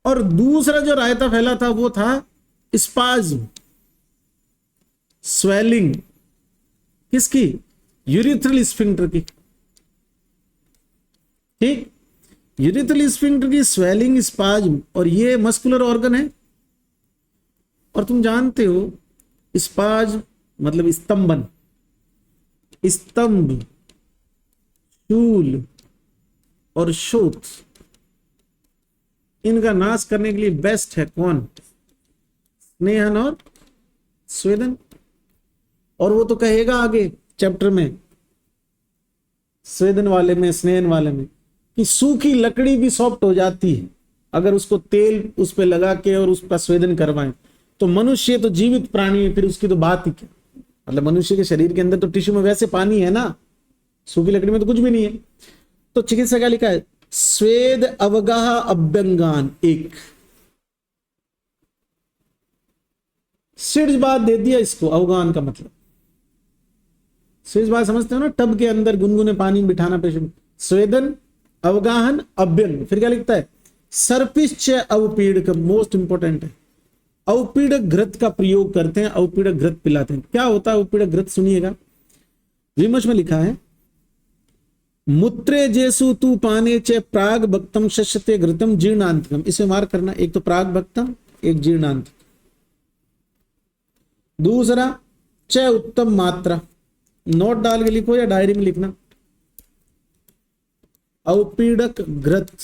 और दूसरा जो रायता फैला था वो था स्पाज्म, स्वेलिंग, किसकी, यूरिथ्रल स्फिंक्टर की। ठीक, यूरिथ्रल स्फिंक्टर की स्वेलिंग, स्पाज्म, और ये मस्कुलर ऑर्गन है। और तुम जानते हो स्पाज्म मतलब स्तंभन, स्तंभ, शूल और शोथ, इनका नाश करने के लिए बेस्ट है कौन, स्नेहन और स्वेदन। और वो तो कहेगा आगे चैप्टर में, स्वेदन वाले में, स्नेहन वाले में, कि सूखी लकड़ी भी सॉफ्ट हो जाती है अगर उसको तेल उस पर लगा के और उस पर स्वेदन करवाएं। तो मनुष्य तो जीवित प्राणी है, फिर उसकी तो बात ही क्या, मतलब मनुष्य के शरीर के अंदर तो टिश्यू में वैसे पानी है ना, सूखी लकड़ी में तो कुछ भी नहीं है। तो चिकित्सा क्या लिखा है, स्वेद अवगाह अभ्यंगान, एक सिर्ज बात दे दिया इसको, अवगान का मतलब शेष बात समझते हो ना, टब के अंदर गुनगुने पानी में बिठाना पेशेंट। स्वेदन, अवगाहन, अभ्यंग। फिर क्या लिखता है, सर्पिश्च अवपीड़क, मोस्ट इंपोर्टेंट है। अवपीड़क घृत का प्रयोग करते हैं, अवपीड़क घृत पिलाते हैं। क्या होता है अवपीड़क घृत, सुनिएगा। विमर्श में लिखा है, मूत्रे जेसु तू पाने च प्राग भक्तम शस्यते घृतम जीर्णांतकम। इसे मार्क करना, एक तो प्राग भक्तम, एक जीर्णांत। दूसरा च उत्तम मात्रा, नोट डाल के लिखो या डायरी में लिखना। अवपीड़क घृत,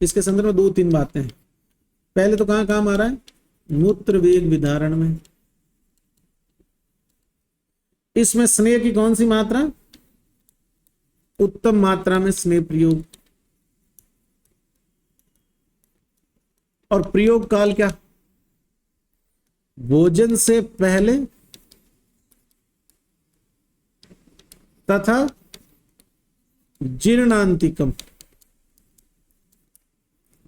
इसके संदर्भ में 2-3 बातें हैं। पहले तो कहां काम आ रहा है, मूत्र वेग विधारण में। इसमें स्नेह की कौन सी मात्रा, उत्तम मात्रा में स्नेह प्रयोग। और प्रयोग काल क्या, भोजन से पहले तथा जीर्णांतिकम,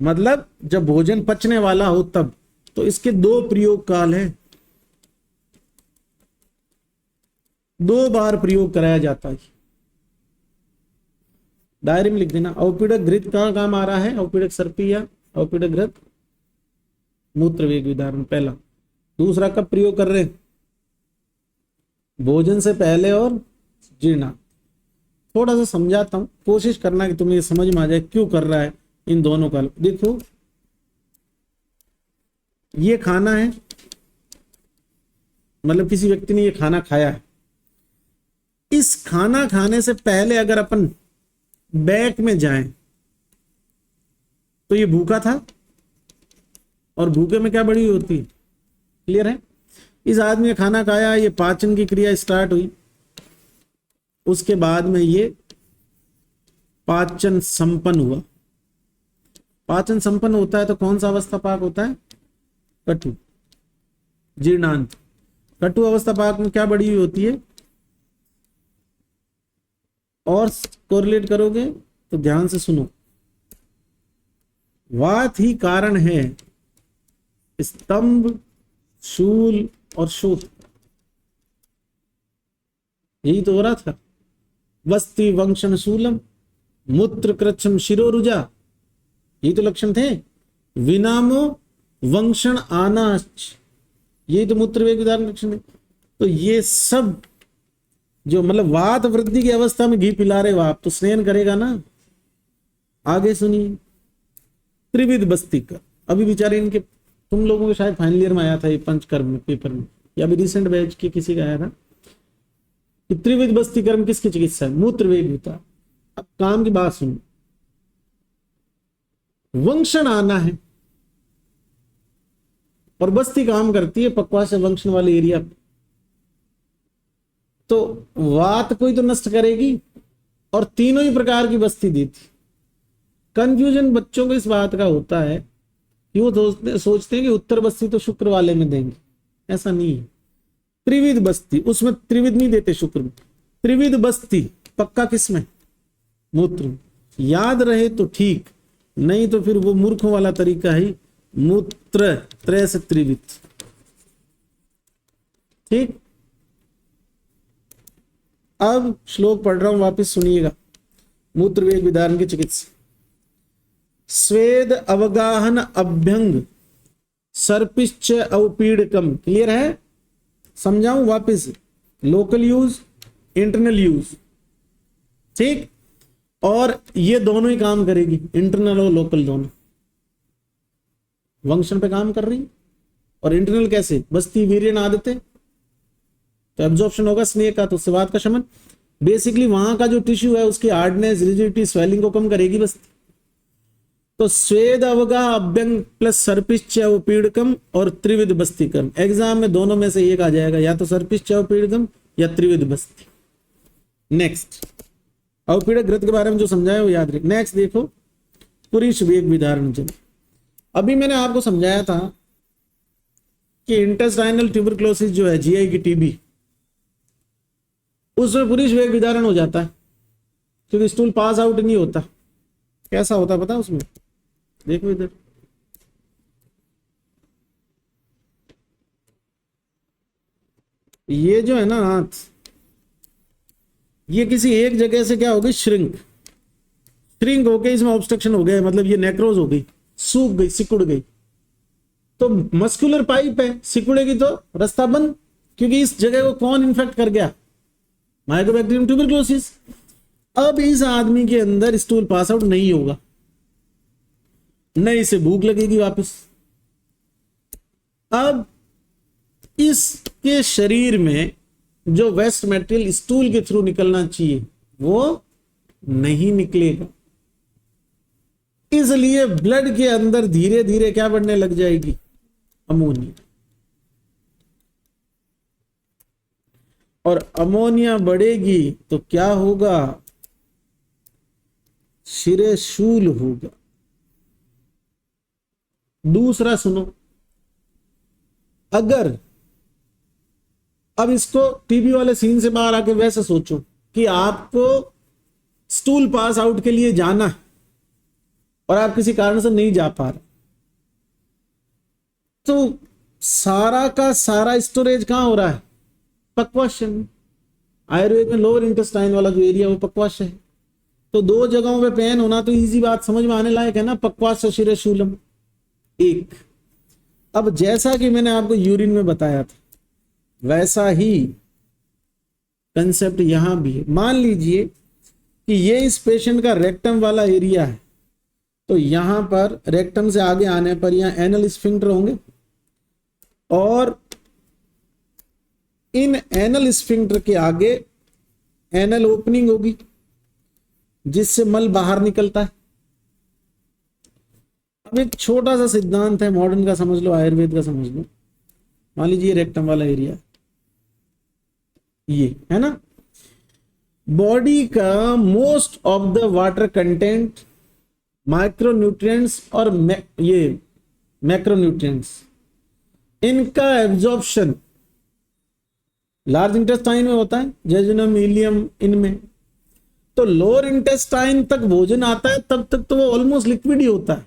मतलब जब भोजन पचने वाला हो तब। तो इसके 2 प्रयोग काल है, 2 बार प्रयोग कराया जाता है। डायरी में लिख देना। अवपीड़क घृत कहां काम आ रहा है, अवपीड़क सर्पी या अवपीड़क घृत, मूत्र वेग विधारण पहला। दूसरा कब प्रयोग कर रहे, भोजन से पहले और जीर्णा। थोड़ा सा समझाता हूं, कोशिश करना कि तुम्हें समझ में आ जाए क्यों कर रहा है इन दोनों का। देखो ये खाना है, मतलब किसी व्यक्ति ने ये खाना खाया है। इस खाना खाने से पहले अगर अपन बैक में जाएं तो ये भूखा था, और भूखे में क्या बड़ी होती है, क्लियर है। इस आदमी ने खाना खाया, ये पाचन की क्रिया स्टार्ट हुई, उसके बाद में ये पाचन संपन्न हुआ। पाचन संपन्न होता है तो कौन सा अवस्था पाक होता है, कटु, जीर्णांत। कटु अवस्था पाक में क्या बड़ी हुई होती है, और कोरिलेट करोगे तो ध्यान से सुनो, वात ही कारण है स्तंभ, शूल और शोथ। यही तो हो रहा था, वस्ति वंशन शूलम, मूत्र कृच्छम शिरोरुजा, यही तो लक्षण थे। विनामो वंशण आनाच, यही तो मूत्र वेग विधारण लक्षण है। तो ये सब जो मतलब वात वृद्धि की अवस्था में घी पिला रहे हो आप, तो स्नेहन करेगा ना। आगे सुनिए, त्रिविध बस्ती का, अभी बेचारे इनके, तुम लोगों के शायद फाइनल ईयर में आया था ये पंचकर्म पेपर में, या अभी रिसेंट बैच के किसी का आया था कि त्रिविध बस्ती कर्म किसकी चिकित्सा है, मूत्र वेग विधारण। अब काम की बात सुनो, वंशन आना है, और बस्ती काम करती है पक्वा से वंशन वाले एरिया पे। तो वात कोई तो नष्ट करेगी, और तीनों ही प्रकार की बस्ती दी थी। कंफ्यूजन बच्चों को इस बात का होता है कि वो सोचते हैं कि उत्तर बस्ती तो शुक्र वाले में देंगे, ऐसा नहीं है। त्रिविध बस्ती, उसमें त्रिविध नहीं देते शुक्र में, त्रिविध बस्ती पक्का किसमें, मूत्र में। याद रहे तो ठीक, नहीं तो फिर वो मूर्खों वाला तरीका ही, मूत्र त्रय से त्रिविध। ठीक, अब श्लोक पढ़ रहा हूं, वापिस सुनिएगा। मूत्र वेग विधारण की चिकित्सा, स्वेद अवगाहन अभ्यंग सर्पिश्च अवपीड़कम। क्लियर है, समझाऊं वापिस, लोकल यूज, इंटरनल यूज। ठीक, और ये दोनों ही काम करेगी, इंटरनल और लोकल दोनों। वंशन पे काम कर रही, और इंटरनल कैसे, बस्ती वीर्यन आदते, तो एब्जॉर्प्शन होगा स्नेह का, तो स्वाद का शमन। बेसिकली वहां का जो टिश्यू है उसकी हार्डनेस, रिजिडिटी, स्वेलिंग को कम करेगी बस्ती। तो स्वेद अवगा अभ्यंग प्लस सर्पिश्च अवपीड़कम और त्रिविध बस्ती कर्म। एग्जाम में दोनों में से एक आ जाएगा, या तो सर्पिश्च अवपीड़कम या त्रिविध बस्ती। नेक्स्ट, अवपीड़क घृत के बारे में जो समझाया वो याद रखिए। नेक्स्ट देखो, पुरुष वेग विधारण जन। अभी मैंने आपको समझाया था कि इंटेस्टाइनल ट्यूबरक्लोसिस जो है, जीआई की टीबी, उसमें पुरुष वेग विधारण हो जाता है, क्योंकि स्टूल पास आउट नहीं होता। कैसा होता पता उसमें, देखो इधर, ये जो है ना आंत, ये किसी एक जगह से क्या हो गई, श्रिंक होके इसमें ऑब्स्ट्रक्शन हो गया, मतलब ये नेक्रोज हो गई, सूख गई, सिकुड़ गई। तो मस्कुलर पाइप है, सिकुड़ेगी तो रास्ता बंद, क्योंकि इस जगह को कौन इन्फेक्ट कर गया, माइकोबैक्टीरियम ट्यूबरक्लोसिस। अब इस आदमी के अंदर स्टूल पास आउट नहीं होगा, न इसे भूख लगेगी वापस। अब इसके शरीर में जो वेस्ट मटेरियल स्टूल के थ्रू निकलना चाहिए वो नहीं निकलेगा, इसलिए ब्लड के अंदर धीरे धीरे क्या बढ़ने लग जाएगी, अमोनिया। और अमोनिया बढ़ेगी तो क्या होगा, शिरे शूल होगा। दूसरा सुनो, अगर अब इसको टीबी वाले सीन से बाहर आके वैसे सोचो कि आपको स्टूल पास आउट के लिए जाना है और आप किसी कारण से नहीं जा पा रहे, तो सारा का सारा स्टोरेज कहां हो रहा है, पक्वाशय में। आयुर्वेद में लोअर इंटेस्टाइन वाला जो एरिया वो पक्वाशय है। तो दो जगहों पे पेन होना तो इजी बात, समझ में आने लायक है ना, पक्वाशय शिरे शूलम एक। अब जैसा कि मैंने आपको यूरिन में बताया था वैसा ही कंसेप्ट यहां भी है। मान लीजिए कि ये इस पेशेंट का रेक्टम वाला एरिया है, तो यहां पर रेक्टम से आगे आने पर यहां एनल स्फिंक्टर होंगे और इन एनल स्फिंक्टर के आगे एनल ओपनिंग होगी जिससे मल बाहर निकलता है। अब एक छोटा सा सिद्धांत है, मॉडर्न का समझ लो, आयुर्वेद का समझ लो। मान लीजिए रेक्टम वाला एरिया ये है ना, बॉडी का most of the water content, micronutrients और ये मैक्रोन्यूट्रिएंट्स, इनका एब्जॉर्प्शन लार्ज इंटेस्टाइन में होता है, जेजुनम, इलियम, इनमें। तो लोअर इंटेस्टाइन तक भोजन आता है, तब तक तो वो ऑलमोस्ट लिक्विड ही होता है।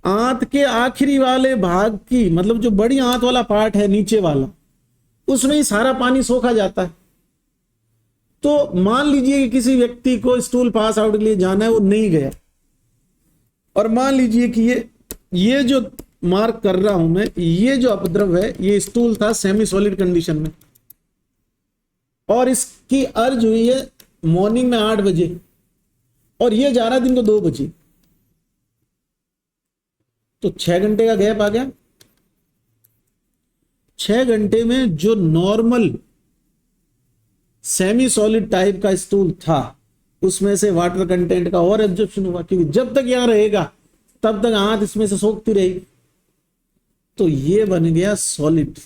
आंत के आखिरी वाले भाग की, मतलब जो बड़ी आंत वाला पार्ट है नीचे वाला, उसमें ही सारा पानी सोखा जाता है। तो मान लीजिए कि किसी व्यक्ति को स्टूल पास आउट के लिए जाना है, वो नहीं गया, और मान लीजिए कि ये जो मार्क कर रहा हूं मैं, ये जो अपद्रव है ये स्टूल था सेमी सॉलिड कंडीशन में, और इसकी अर्ज हुई है मॉर्निंग में 8 बजे और ये जा रहा दिन को 2 बजे, तो 6 घंटे का गैप आ गया। 6 घंटे में जो नॉर्मल सेमी सॉलिड टाइप का स्टूल था उसमें से वाटर कंटेंट का और एब्जॉर्प्शन हुआ, क्योंकि जब तक यहां रहेगा तब तक आंत इसमें से सोखती रहेगी। तो ये बन गया सॉलिड,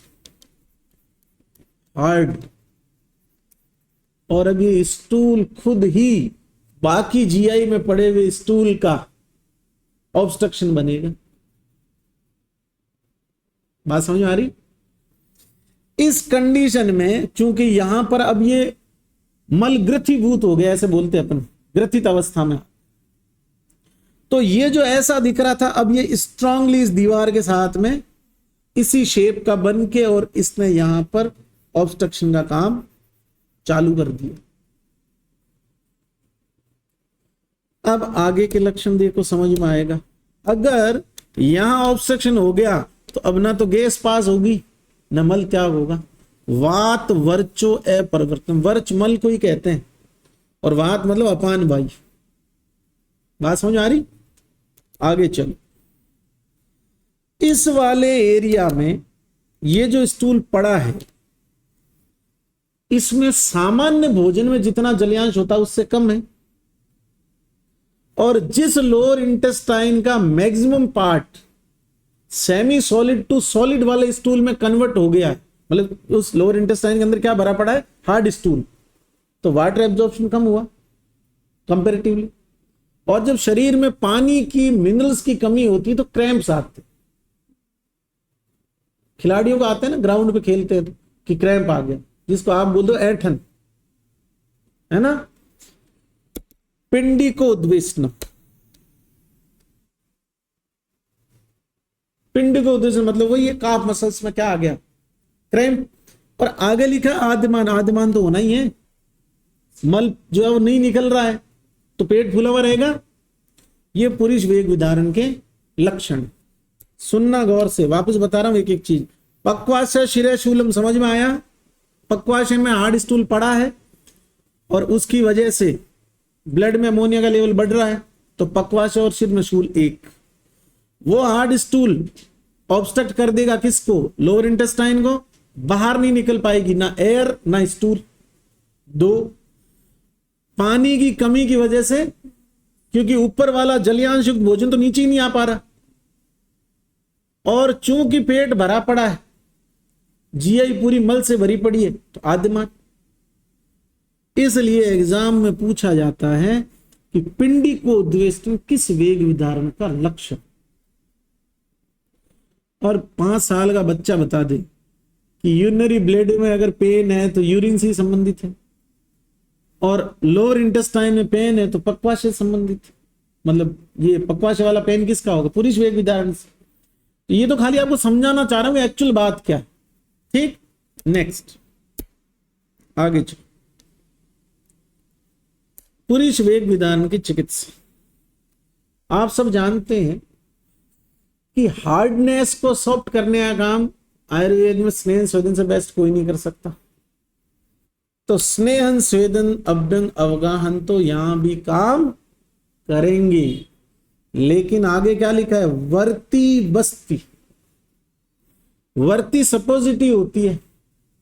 हार्ड। और अभी स्टूल खुद ही बाकी जीआई में पड़े हुए स्टूल का ऑब्स्ट्रक्शन बनेगा। बात समझ में आ रही? इस कंडीशन में चूंकि यहां पर अब ये मल ग्रथीभूत हो गया, ऐसे बोलते हैं अपन, ग्रथित अवस्था में, तो ये जो ऐसा दिख रहा था अब ये स्ट्रांगली इस दीवार के साथ में इसी शेप का बन के, और इसने यहां पर ऑब्स्ट्रक्शन का काम चालू कर दिया। अब आगे के लक्षण देखो, समझ में आएगा। अगर यहां ऑब्स्ट्रक्शन हो गया तो अब ना तो गैस पास होगी न मल त्याग होगा। वात वर्चो अपरिवर्तन, वर्च मल को ही कहते हैं, और वात मतलब अपान वायु। बात समझ आ रही? आगे चलो, इस वाले एरिया में ये जो स्टूल पड़ा है इसमें सामान्य भोजन में जितना जलयांश होता है उससे कम है, और जिस लोअर इंटेस्टाइन का maximum part semi solid to solid वाले स्टूल में कन्वर्ट हो गया है, मतलब उस लोअर इंटेस्टाइन के अंदर क्या भरा पड़ा है, हार्ड स्टूल, तो वाटर एब्जॉर्प्शन कम हुआ कंपैरेटिवली। और जब शरीर में पानी की, मिनरल्स की कमी होती है तो क्रैम्प्स आते, खिलाड़ियों को आते हैं ना, ग्राउंड पे खेलते हैं कि क्रैम्प आ गया, जिसको आप बोल दो ऐठन, है ना। पिंडी को उद्वेषण, पिंड को उद्वेषण मतलब वही है, काफ मसल्स में क्या आ गया, क्रैम्प। और आगे लिखा आद्यमान, आद्यमान तो होना ही है, मल जो है वो नहीं निकल रहा है तो पेट फूला हुआ रहेगा। ये पुरुष वेग विदारण के लक्षण। सुनना गौर से, वापस बता रहा हूं एक एक चीज। पक्वाशय शिरे शूलम समझ में आया? पक्वाशय में हार्ड स्टूल पड़ा है और उसकी वजह से ब्लड में अमोनिया का लेवल बढ़ रहा है, तो पक्वाशय और शिर में शूल एक। वो हार्ड स्टूल ऑब्स्ट्रक्ट कर देगा किसको? लोअर इंटेस्टाइन को, बाहर नहीं निकल पाएगी ना एयर ना स्टूल। दो, पानी की कमी की वजह से, क्योंकि ऊपर वाला जलयांश युक्त भोजन तो नीचे ही नहीं आ पा रहा, और चूंकि पेट भरा पड़ा है, जीआई पूरी मल से भरी पड़ी है, तो आद्यमान। इसलिए एग्जाम में पूछा जाता है कि पिंडिक उद्वेष्टन किस वेग विधारण का लक्ष्य। और 5 साल का बच्चा बता दे कि यूरिनरी ब्लेड में अगर पेन है तो यूरिन से संबंधित है, और लोअर इंटेस्टाइन में पेन है तो पक्वाशय से संबंधित है। मतलब ये पक्वाशय वाला पेन किसका होगा? पुरुष वेग विधारण से। ये तो खाली आपको समझाना चाह रहा हूं एक्चुअल बात क्या। ठीक, नेक्स्ट आगे चलो। पुरुष वेग विधारण की चिकित्सा। आप सब जानते हैं कि हार्डनेस को सॉफ्ट करने का काम आयुर्वेद में स्नेहन स्वेदन से बेस्ट कोई नहीं कर सकता। तो स्नेहन स्वेदन अभ्यंग अवगाहन तो यहां भी काम करेंगे, लेकिन आगे क्या लिखा है? वर्ती बस्ती। वर्ती सपोजिटिव होती है,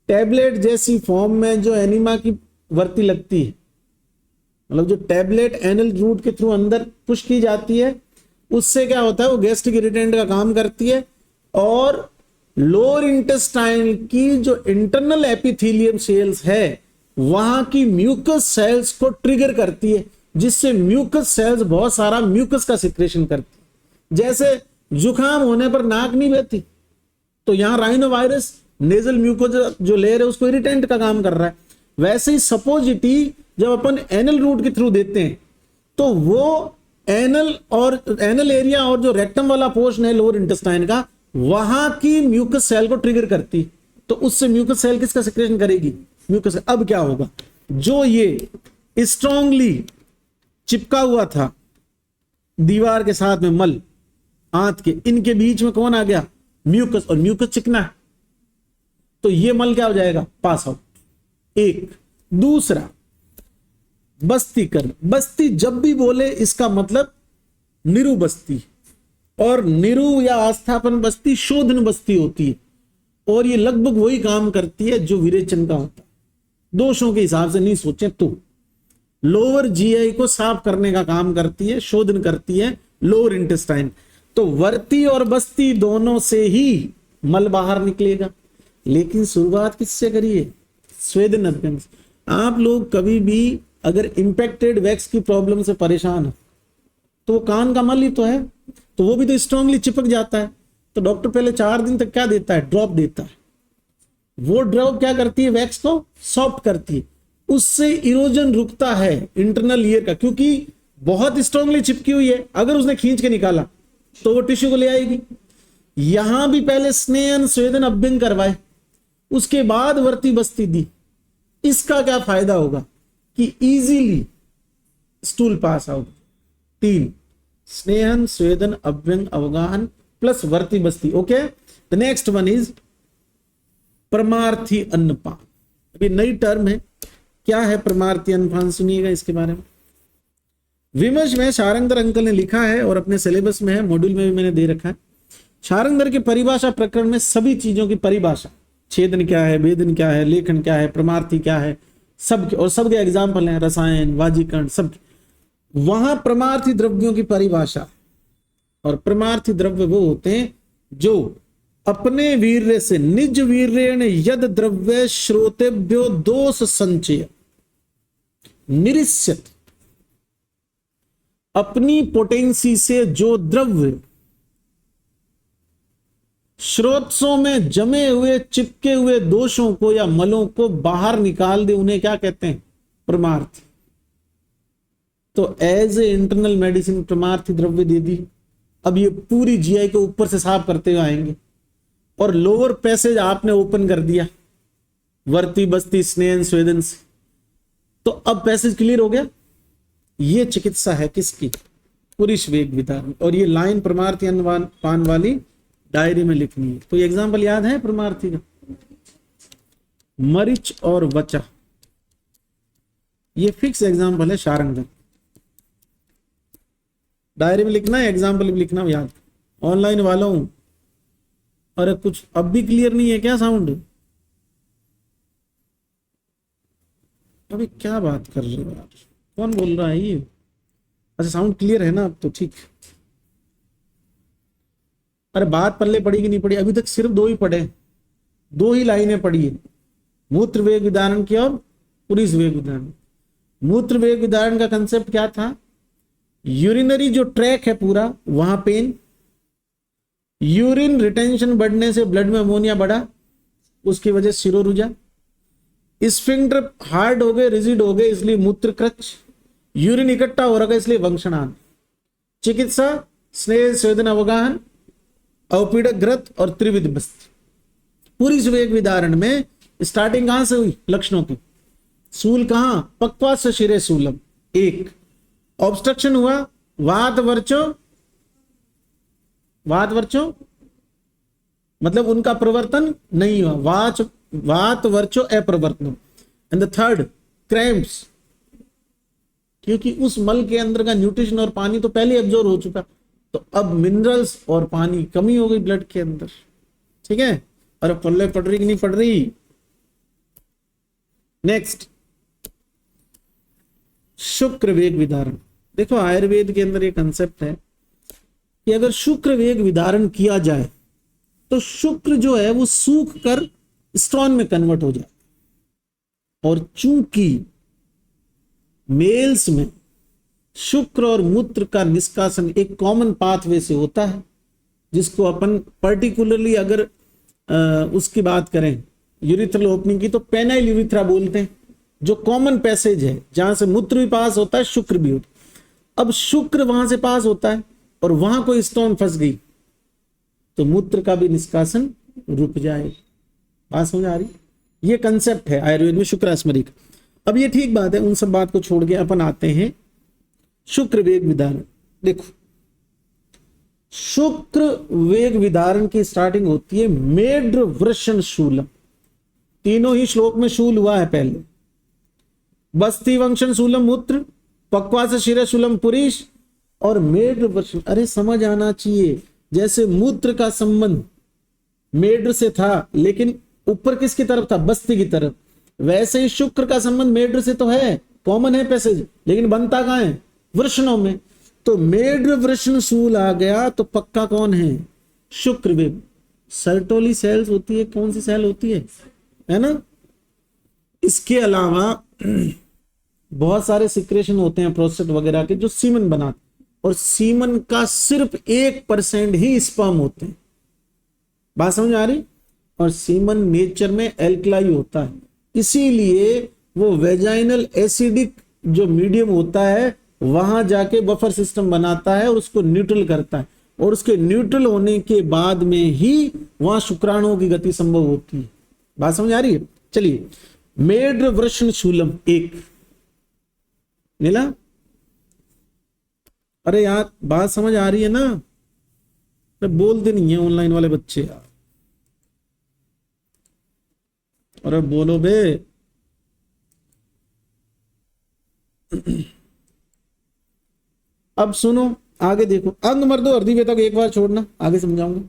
टैबलेट जैसी फॉर्म में जो एनिमा की वर्ती लगती है, मतलब जो टैबलेट एनल रूट के थ्रू अंदर पुश की जाती है, उससे क्या होता है? वो गैस्ट्रिक इरिटेंट का काम करती है, और लोअर इंटेस्टाइन की जो इंटरनल एपिथेलियम सेल्स है वहां की म्यूकस सेल्स को ट्रिगर करती है, जिससे म्यूकस सेल्स बहुत सारा म्यूकस का सिक्रेशन करती है। जैसे जुकाम होने पर नाक नहीं बहती, तो यहां राइनो वायरस नेजल म्यूकोज जो लेयर है उसको इरिटेंट का काम कर रहा है। वैसे ही सपोजिटी जब अपन एनल रूट के थ्रू देते हैं तो वो एनल एरिया और जो रेक्टम वाला पोर्शन है लोअर इंटेस्टाइन का, वहां की म्यूकस सेल को ट्रिगर करती, तो उससे म्यूकस सेल किसका सिक्रेशन करेगी? म्यूकस। अब क्या होगा? जो ये स्ट्रांगली चिपका हुआ था दीवार के साथ में मल आंत के, इनके बीच में कौन आ गया? म्यूकस, और म्यूकस चिकना है, तो ये मल क्या हो जाएगा? Pass out. एक। दूसरा, बस्ती करना। बस्ती जब भी बोले इसका मतलब निरु बस्ती, और निरु या आस्थापन बस्ती शोधन बस्ती होती है, और ये लगभग वही काम करती है जो विरेचन का होता है। दोषों के हिसाब से नहीं सोचें तो लोअर जीआई को साफ करने का काम करती है, शोधन करती है लोअर इंटेस्टाइन। तो वर्ती और बस्ती दोनों से ही मल बाहर निकलेगा, लेकिन शुरुआत किससे करिए? स्वेदन अभ्यंग। आप लोग कभी भी अगर इंपेक्टेड वैक्स की प्रॉब्लम से परेशान है तो वो कान का मल ही तो है, तो वो भी तो स्ट्रांगली चिपक जाता है, तो डॉक्टर पहले 4 दिन तक क्या देता है? ड्रॉप देता है। वो ड्रॉप क्या करती है? वैक्स को सॉफ्ट करती है, उससे इरोजन रुकता है इंटरनल ईयर का, क्योंकि बहुत स्ट्रांगली चिपकी हुई है। अगर उसने खींच के निकाला तो वो टिश्यू को ले आएगी। यहां भी पहले स्नेहन स्वेदन अभ्यंग करवाए, उसके बाद वर्ती बस्ती दी। इसका क्या फायदा होगा? कि इजीली स्टूल पास आउट। 3, स्नेहन स्वेदन अभ्यंग अवगाहन प्लस वर्ती बस्ती। Okay, the next one is परमार्थी अन्नपान। अभी नई टर्म है। क्या है परमार्थी अन्नपान? सुनिएगा इसके बारे में। विमर्श में शारंगधर अंकल ने लिखा है और अपने सिलेबस में है, मॉड्यूल में भी मैंने दे रखा है। शारंगधर के परिभाषा प्रकरण में सभी चीजों की परिभाषा, छेदन क्या है, भेदन क्या है, लेखन क्या है, परमार्थी क्या है, सबके, और सबके एग्जाम्पल हैं, रसायन, वाजीकरण, सब। वहां परमार्थी द्रव्यों की परिभाषा, और परमार्थी द्रव्य वो होते हैं जो अपने वीर्य से निज वीर्येण यद द्रव्य श्रोतेभ्यो दोष संचय निरिष्यत। अपनी पोटेंसी से जो द्रव्य स्रोतों में जमे हुए चिपके हुए दोषों को या मलों को बाहर निकाल दे, उन्हें क्या कहते हैं? परमार्थी। तो एज ए इंटरनल मेडिसिन परमार्थी द्रव्य दे दी। अब ये पूरी जीआई को ऊपर से साफ करते हुए आएंगे। और लोअर पैसेज आपने ओपन कर दिया वर्ती बस्ती स्नेहन स्वेदन से, तो अब पैसेज क्लियर हो गया। ये चिकित्सा है किसकी? पुरुष वेग विधान। और ये लाइन परमार्थी अनुमान पान वाली डायरी में लिखनी है। तो एग्जाम्पल याद है परमार्थी का? मरीच और वचा, ये फिक्स एग्जाम्पल है सारंगधन। डायरी में लिखना है, एग्जाम्पल भी लिखना याद। ऑनलाइन वालों, अरे कुछ अब भी क्लियर नहीं है क्या साउंड? अभी क्या बात कर रहे हो यार, कौन बोल रहा है ये? अच्छा साउंड क्लियर है ना अब तो, ठीक। अरे बात पल्ले पड़ी कि नहीं पड़ी? अभी तक सिर्फ दो ही पढ़े, दो ही लाइनें पढ़ी है, मूत्र वेग विदारण की और पुरुष वेग विदारण। मूत्र वेग विदारण का कंसेप्ट क्या था? यूरिनरी जो ट्रैक है पूरा, वहां पेन, यूरिन रिटेंशन बढ़ने से ब्लड में अमोनिया बढ़ा, उसकी वजह से शिरोरुजा, स्फिंक्टर हार्ड हो गए, रिजिड हो गए, इसलिए मूत्र क्रच, यूरिन इकट्ठा हो रहा है इसलिए वंक्षणान। चिकित्सा स्नेह स्वेदन अवगाहन, अवपीड़क ग्रत और त्रिविध बस्ती। पुरुष वेग विदारण में स्टार्टिंग कहां से हुई? लक्षणों की। सूल कहां? पक्वा से शिरे सूलम, एक। ऑब्स्ट्रक्शन हुआ, वात वर्चो, वात वर्चो मतलब उनका प्रवर्तन नहीं हुआ, वात वर्चो अप्रवर्तन। एंड द थर्ड क्रैम्प्स, क्योंकि उस मल के अंदर का न्यूट्रिशन और पानी तो पहले एब्जॉर्ब हो चुका, तो अब मिनरल्स और पानी कमी हो गई ब्लड के अंदर। ठीक है, अरे पल्ले पड़ रही कि नहीं पड़ रही? नेक्स्ट, शुक्र वेग विदारण। देखो आयुर्वेद के अंदर ये कंसेप्ट है कि अगर शुक्र वेग विदारण किया जाए तो शुक्र जो है वो सूख कर स्टोन में कन्वर्ट हो जाए। और चूंकि मेल्स में शुक्र और मूत्र का निष्कासन एक कॉमन पाथवे से होता है, जिसको अपन पर्टिकुलरली अगर उसकी बात करें यूरिथ्रल ओपनिंग की, तो पेनाइल यूरिथ्रा बोलते हैं, जो कॉमन पैसेज है जहां से मूत्र भी पास होता है, शुक्र भी होता है। अब शुक्र वहां से पास होता है और वहां कोई स्टोन फंस गई तो मूत्र का भी निष्कासन रुक जाए। बात समझ आ रही? ये कंसेप्ट है आयुर्वेद में शुक्र स्मरिक। अब ये ठीक बात है, उन सब बात को छोड़ के अपन आते हैं शुक्र वेग विदारण। देखो शुक्र वेग विदारण की स्टार्टिंग होती है मेड्र वृषण शूलम। तीनों ही श्लोक में शूल हुआ है पहले। बस्ती वंशन शूलम मूत्र, पक्वा से शिर शूलम पुरीश और मेड्र वृषण। अरे समझ आना चाहिए, जैसे मूत्र का संबंध मेड्र से था लेकिन ऊपर किसकी तरफ था? बस्ती की तरफ। वैसे ही शुक्र का संबंध मेड्र से तो है, कॉमन है पैसेज, लेकिन बनता कहां है? वृषणों में। तो मेड्र वृषण शूल आ गया तो पक्का कौन है? शुक्र वेग। सर्टोली सेल्स होती है, कौन सी सेल होती है ना? इसके अलावा बहुत सारे सिक्रेशन होते हैं प्रोस्टेट वगैरह के जो सीमन बनाते, और सीमन का सिर्फ 1% ही स्पर्म होते हैं। बात समझ आ रही? और सीमन नेचर में एल्कलाई होता है, इसीलिए वो वेजाइनल एसिडिक जो मीडियम होता है वहां जाके बफर सिस्टम बनाता है और उसको न्यूट्रल करता है, और उसके न्यूट्रल होने के बाद में ही वहां शुक्राणुओं की गति संभव होती है। बात समझ आ रही है? चलिए, मेड्र वृषण शूलम एक मिला। अरे यार बात समझ आ रही है ना? बोलते नहीं है ऑनलाइन वाले बच्चे यार। अरे बोलो बे। अब सुनो आगे देखो, अंग मर्दो अर्धी तक एक बार छोड़ना, आगे समझाऊंगा।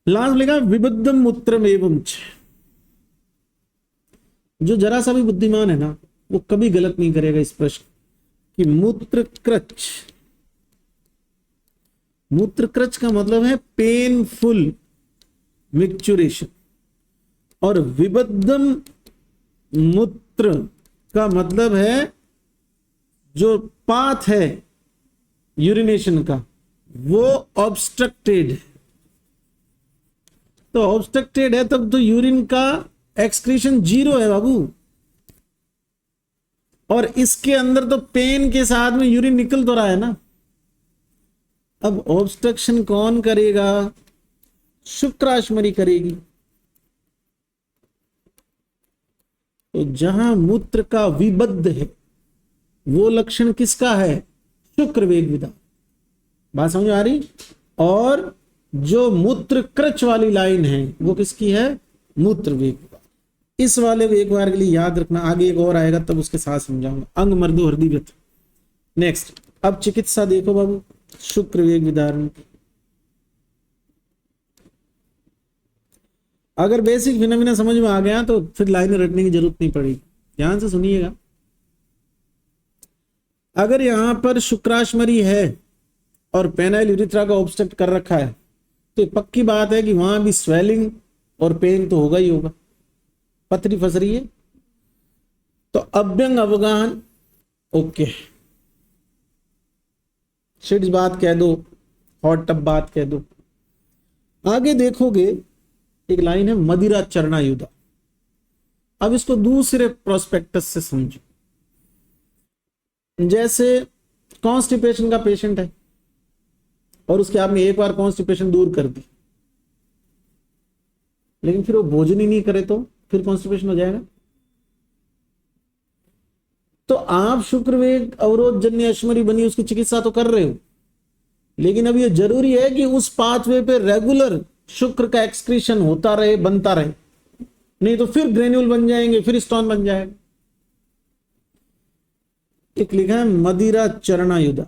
लास्ट लिखा विबुद्धम मूत्रम एवं च। जो जरा सा भी बुद्धिमान है ना वो कभी गलत नहीं करेगा इस प्रश्न कि मूत्र क्रच। मूत्र क्रच का मतलब है पेनफुल मिक्चुरेशन, और विबद्धम मूत्र का मतलब है जो पाथ है यूरिनेशन का वो ऑब्स्ट्रक्टेड है। तो ऑब्स्ट्रक्टेड है तब तो यूरिन का एक्सक्रीशन 0 है बाबू, और इसके अंदर तो पेन के साथ में यूरिन निकल तो रहा है ना। अब ऑब्स्ट्रक्शन कौन करेगा? शुक्राश्मरी करेगी। तो जहां मूत्र का विबद्ध है वो लक्षण किसका है? शुक्र वेग विदार। बात समझ आ रही? और जो मूत्र क्रच वाली लाइन है वो किसकी है? मूत्र वेग विदार। इस वाले वेग विदार के लिए याद रखना, आगे एक और आएगा तब उसके साथ समझाऊंगा। अंग मर्दो हृदय व्यथ। नेक्स्ट, अब चिकित्सा देखो बाबू शुक्र वेग विदारण की। अगर बेसिक फिनोमिना समझ में आ गया तो फिर लाइनें रटने की जरूरत नहीं पड़ेगी। ध्यान से सुनिएगा। अगर यहां पर शुक्राश्मरी है और पेनाइल यूरिथ्रा का ऑब्स्ट्रक्ट कर रखा है तो पक्की बात है कि वहां भी स्वेलिंग और पेन तो होगा ही होगा। पथरी फंस रही है तो अभ्यंग अवगाहन ओके, शिट्स बात कह दो, हॉट टब बात कह दो। आगे देखोगे एक लाइन है मदिरा चरणायुधा। अब इसको दूसरे प्रोस्पेक्टस से समझो। जैसे कॉन्स्टिपेशन का पेशेंट है और उसके आपने एक बार कॉन्स्टिपेशन दूर कर दी, लेकिन फिर वो भोजन ही नहीं करे तो फिर कॉन्स्टिपेशन हो जाएगा। तो आप शुक्रवेग अवरोध जन्य अश्मरी बनी उसकी चिकित्सा तो कर रहे हो, लेकिन अब ये जरूरी है कि उस पाथवे पे रेगुलर शुक्र का एक्सक्रीशन होता रहे, बनता रहे, नहीं तो फिर ग्रेन्यूल बन जाएंगे, फिर स्टोन बन जाएगा। एक लिखा है मदिरा चरणायुधा।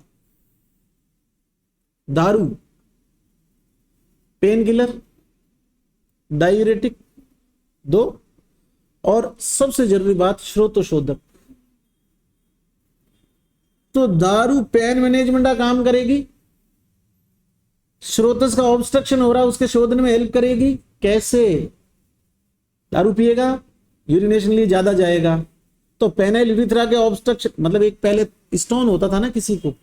दारू, पेन किलर, डायूरेटिक दो, और सबसे जरूरी बात श्रोतशोधक। तो दारू पेन मैनेजमेंट का काम करेगी, श्रोतस का ऑब्स्ट्रक्शन हो रहा है उसके शोधन में हेल्प करेगी। कैसे? दारू पिएगा यूरिनेशन लिए ज्यादा जाएगा, तो पेनाइल यूरिथ्रा के ऑब्स्ट्रक्शन, मतलब एक पहले स्टोन होता था ना किसी को,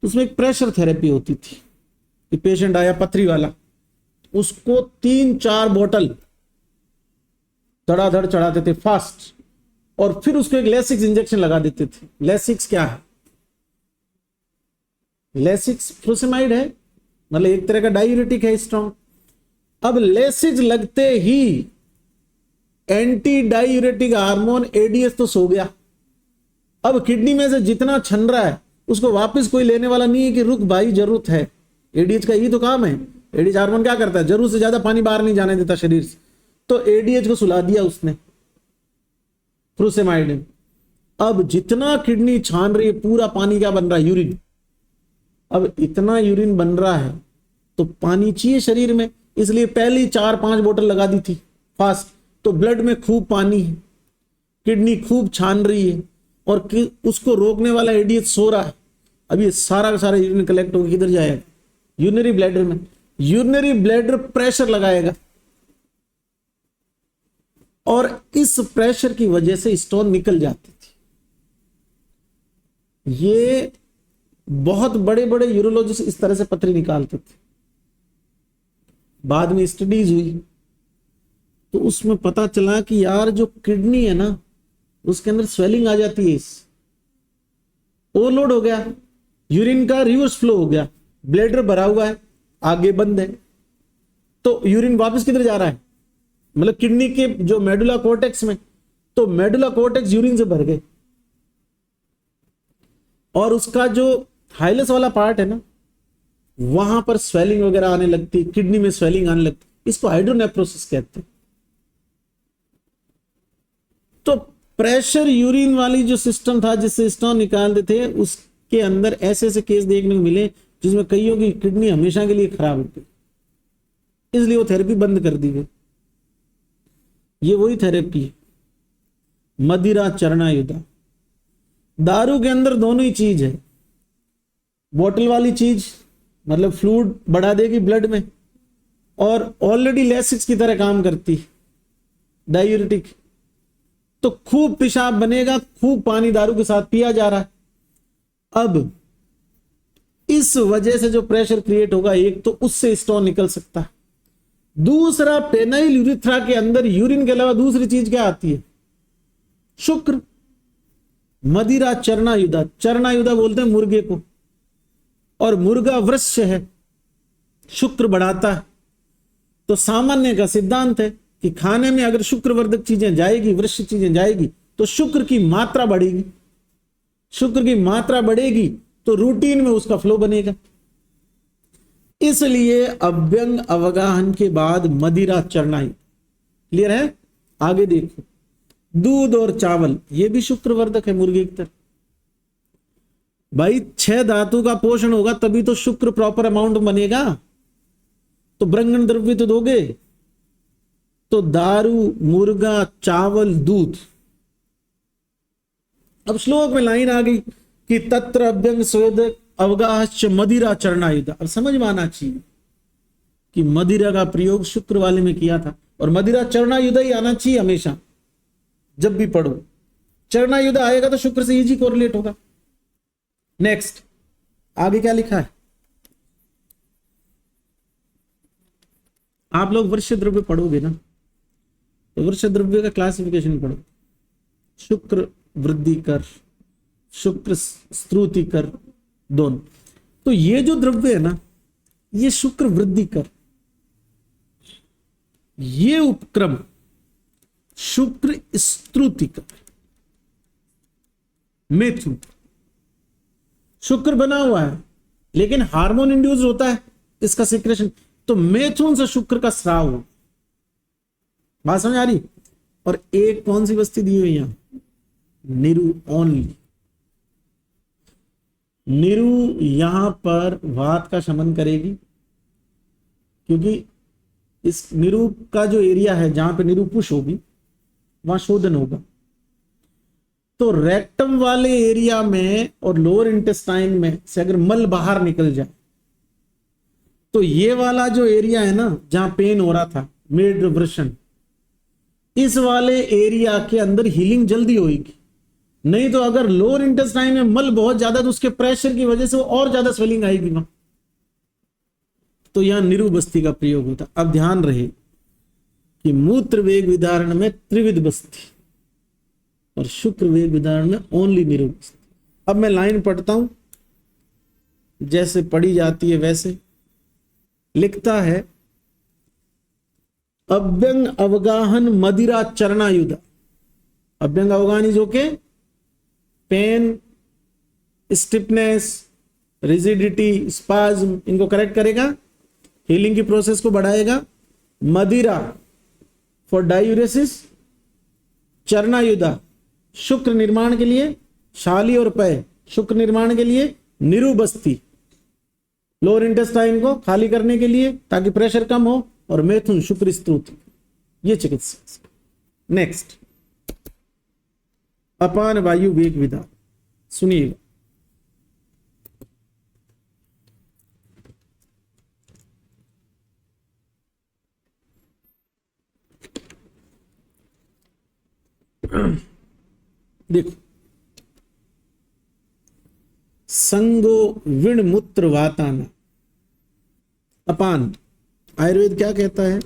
उसमें एक प्रेशर थेरेपी होती थी कि पेशेंट आया पथरी वाला, उसको 3-4 बोतल धड़ाधड़ चढ़ाते थे फास्ट, और फिर उसको एक लेसिक्स इंजेक्शन लगा देते थे। लेसिक्स क्या है? लेसिक्स फ्रुसेमाइड है, मतलब एक तरह का डायूरेटिक है स्ट्रॉन्ग। अब लेसिक्स लगते ही एंटी डायूरेटिक हार्मोन एडीएच तो सो गया। अब किडनी में से जितना छन रहा है उसको वापस कोई लेने वाला नहीं है कि रुक भाई जरूरत है। एडीएच का यही तो काम है। एडीएच हार्मोन क्या करता है? जरूरत से ज्यादा पानी बाहर नहीं जाने देता शरीर से, तो एडीएच को सुला दिया उसने फ्रुसेमाइड ने। अब जितना किडनी छान रही है पूरा पानी क्या बन रहा है? यूरिन। अब इतना यूरिन बन रहा है तो पानी चाहिए शरीर में, इसलिए पहली 4-5 बोतल लगा दी थी फास्ट। तो ब्लड में खूब पानी है, किडनी खूब छान रही है, और उसको रोकने वाला एडीएच सो रहा है। अब ये सारा का सारा यूरिन कलेक्ट होकर किधर जाएगा? यूरिनरी ब्लैडर में। यूरिनरी ब्लैडर प्रेशर लगाएगा, और इस प्रेशर की वजह से स्टोन निकल जाती थी। ये बहुत बड़े बड़े यूरोलॉजिस्ट इस तरह से पथरी निकालते थे। बाद में स्टडीज हुई तो उसमें पता चला कि यार जो किडनी है ना उसके अंदर स्वेलिंग आ जाती है, ओवरलोड हो गया, यूरिन का रिवर्स फ्लो हो गया, ब्लैडर भरा हुआ है, आगे बंद है, तो यूरिन वापस किधर जा रहा है? मतलब किडनी के जो मेडुला कोर्टेक्स में, तो मेडुला कोर्टेक्स यूरिन से भर गए, और उसका जो हाइलस वाला पार्ट है ना वहां पर स्वेलिंग वगैरह आने लगती, किडनी में स्वेलिंग आने लगती। इसको हाइड्रोनेफ्रोसिस कहते हैं। तो प्रेशर यूरिन वाली जो सिस्टम था जिससे स्टोन निकालते थे, उसके अंदर ऐसे ऐसे केस देखने को मिले जिसमें कईयों की किडनी हमेशा के लिए खराब हो गई, इसलिए वो थेरेपी बंद कर दी गई। ये वही थेरेपी है मदिरा चरणायुधा। दारू के अंदर दोनों ही चीज है, बोतल वाली चीज मतलब फ्लूइड बढ़ा देगी ब्लड में, और ऑलरेडी लेसिक्स की तरह काम करती डायूरेटिक। तो खूब पेशाब बनेगा, खूब पानी दारू के साथ पिया जा रहा है। अब इस वजह से जो प्रेशर क्रिएट होगा, एक तो उससे स्टोन निकल सकता है, दूसरा पेनाइल यूरिथ्रा के अंदर यूरिन के अलावा दूसरी चीज क्या आती है? शुक्र। मदिरा चरणायुधा, चरणायुधा बोलते हैं मुर्गे को, और मुर्गा वृक्ष है, शुक्र बढ़ाता है। तो सामान्य का सिद्धांत है कि खाने में अगर शुक्रवर्धक चीजें जाएगी, वृश्चिक चीजें जाएगी, तो शुक्र की मात्रा बढ़ेगी। शुक्र की मात्रा बढ़ेगी तो रूटीन में उसका फ्लो बनेगा। इसलिए अभ्यंग अवगाहन के बाद मदिरा चरणाई। क्लियर है? आगे देखो, दूध और चावल ये भी शुक्रवर्धक है मुर्गे की तरह। भाई 6 धातु का पोषण होगा तभी तो शुक्र प्रॉपर अमाउंट बनेगा। तो ब्रंगन द्रव्य तो दोगे। तो दारू, मुर्गा, चावल, दूध। अब श्लोक में लाइन आ गई कि तत्र अभ्यंग स्वेद अवगाहश्च मदिरा चरणायुध। अब समझ में आना चाहिए कि मदिरा का प्रयोग शुक्र वाले में किया था, और मदिरा चरणायुध ही आना चाहिए हमेशा। जब भी पढ़ो चरणायुध आएगा तो शुक्र से इजी कोरिलेट होगा। नेक्स्ट, आगे क्या लिखा है? आप लोग वर्ष द्रव्य पढ़ोगे ना, तो वर्ष द्रव्य का क्लासिफिकेशन पढ़ो। शुक्र वृद्धि कर, शुक्र स्तुति कर, दोनों। तो ये जो द्रव्य है ना, ये शुक्र वृद्धि कर, ये उपक्रम शुक्र स्तुति कर, मिथुन। शुक्र बना हुआ है लेकिन हार्मोन इंड्यूस होता है इसका सिक्रेशन, तो मिथुन से शुक्र का स्राव हो। बात समझ आ रही? और एक कौन सी वस्तु दी हुई यहां? निरु ओनली। निरु यहां पर वात का शमन करेगी, क्योंकि इस निरु का जो एरिया है जहां पे निरु पुश होगी वहां शोधन होगा। तो रेक्टम वाले एरिया में और लोअर इंटेस्टाइन में से अगर मल बाहर निकल जाए तो ये वाला जो एरिया है ना जहां पेन हो रहा था, मिड वृषण, इस वाले एरिया के अंदर हीलिंग जल्दी होगी। नहीं तो अगर लोअर इंटेस्टाइन में मल बहुत ज्यादा तो उसके प्रेशर की वजह से वो और ज्यादा स्वेलिंग आएगी वहां। तो यहां निरुबस्ती का प्रयोग होता। अब ध्यान रहे कि मूत्र वेग विदारण में त्रिविध बस्ती और शुक्र वेग विदारण में ओनली निरुबस्ती। अब मैं लाइन पढ़ता हूं, जैसे पढ़ी जाती है वैसे। लिखता है अभ्यंग अवगाहन मदिरा चरणायुध। अभ्यंग अवगाहन जो के पेन, स्टिफनेस, रिजिडिटी, स्पाज्म, इनको करेक्ट करेगा, हीलिंग की प्रोसेस को बढ़ाएगा। मदिरा फॉर डायूरेसिस, चरणायुधा शुक्र निर्माण के लिए, शाली और पय शुक्र निर्माण के लिए, निरुबस्ती लोअर इंटेस्टाइन को खाली करने के लिए ताकि प्रेशर कम हो, और मैथुन शुक्र स्तुति, ये चिकित्सा। नेक्स्ट, अपान वायु वेग विधान सुनिएगा। देखो, संगो विण मूत्र वाताना। अपान आयुर्वेद क्या कहता है?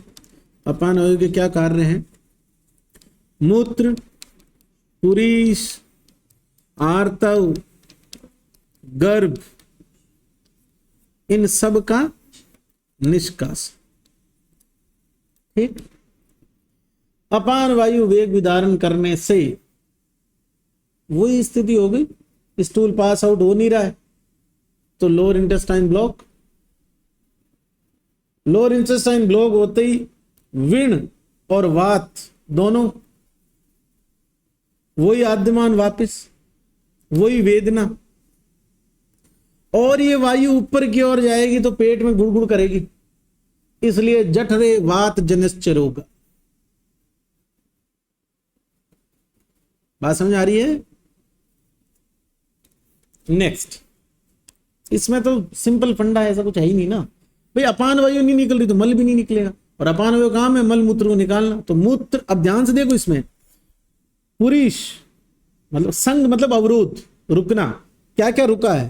अपान वायु के क्या कार्य हैं? मूत्र, पुरीश, आर्तव, गर्भ, इन सब का निष्कासन। ठीक। अपान वायु वेग विदारण करने से वही स्थिति हो गई, स्टूल पास आउट हो नहीं रहा है तो lower intestine block. Lower intestine block होते ही विण और वात दोनों वही आद्यमान वापस, वही वेदना, और ये वायु ऊपर की ओर जाएगी तो पेट में गुड़गुड़ करेगी, इसलिए जठरे वात जनिश्च रोग। बात समझ आ रही है? नेक्स्ट, इसमें तो सिंपल फंडा है, ऐसा कुछ है ही नहीं ना भाई। अपान वायु नहीं निकल रही तो मल भी नहीं निकलेगा, और अपान वायु काम है मल मूत्र को निकालना। तो मूत्र, अब ध्यान से देखो, इसमें पुरीश मतलब संग मतलब अवरोध, रुकना। क्या क्या रुका है?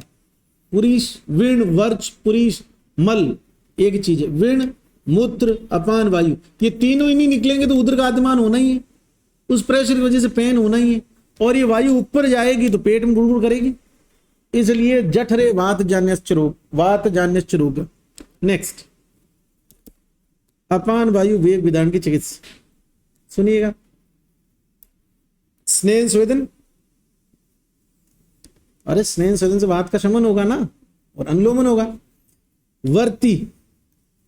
पुरीश, विण, वर्च, पुरीश, मल एक चीज है। विण, मूत्र, अपान वायु, ये तीनों ही नहीं निकलेंगे तो उधर का आद्यमान होना ही है, उस प्रेशर की वजह से पेन होना ही है, और ये वायु ऊपर जाएगी तो पेट में गुड़गुड़ करेगी, इसलिए जठरे वात जान्यश्च रोग, वात जान्यश्च रोग। नेक्स्ट, अपान वायु वेग विधान की चिकित्सा। सुनिएगा, स्नेह स्वेदन, अरे स्नेह स्वेदन से वात का शमन होगा ना, और अनुलोमन होगा। वर्ती,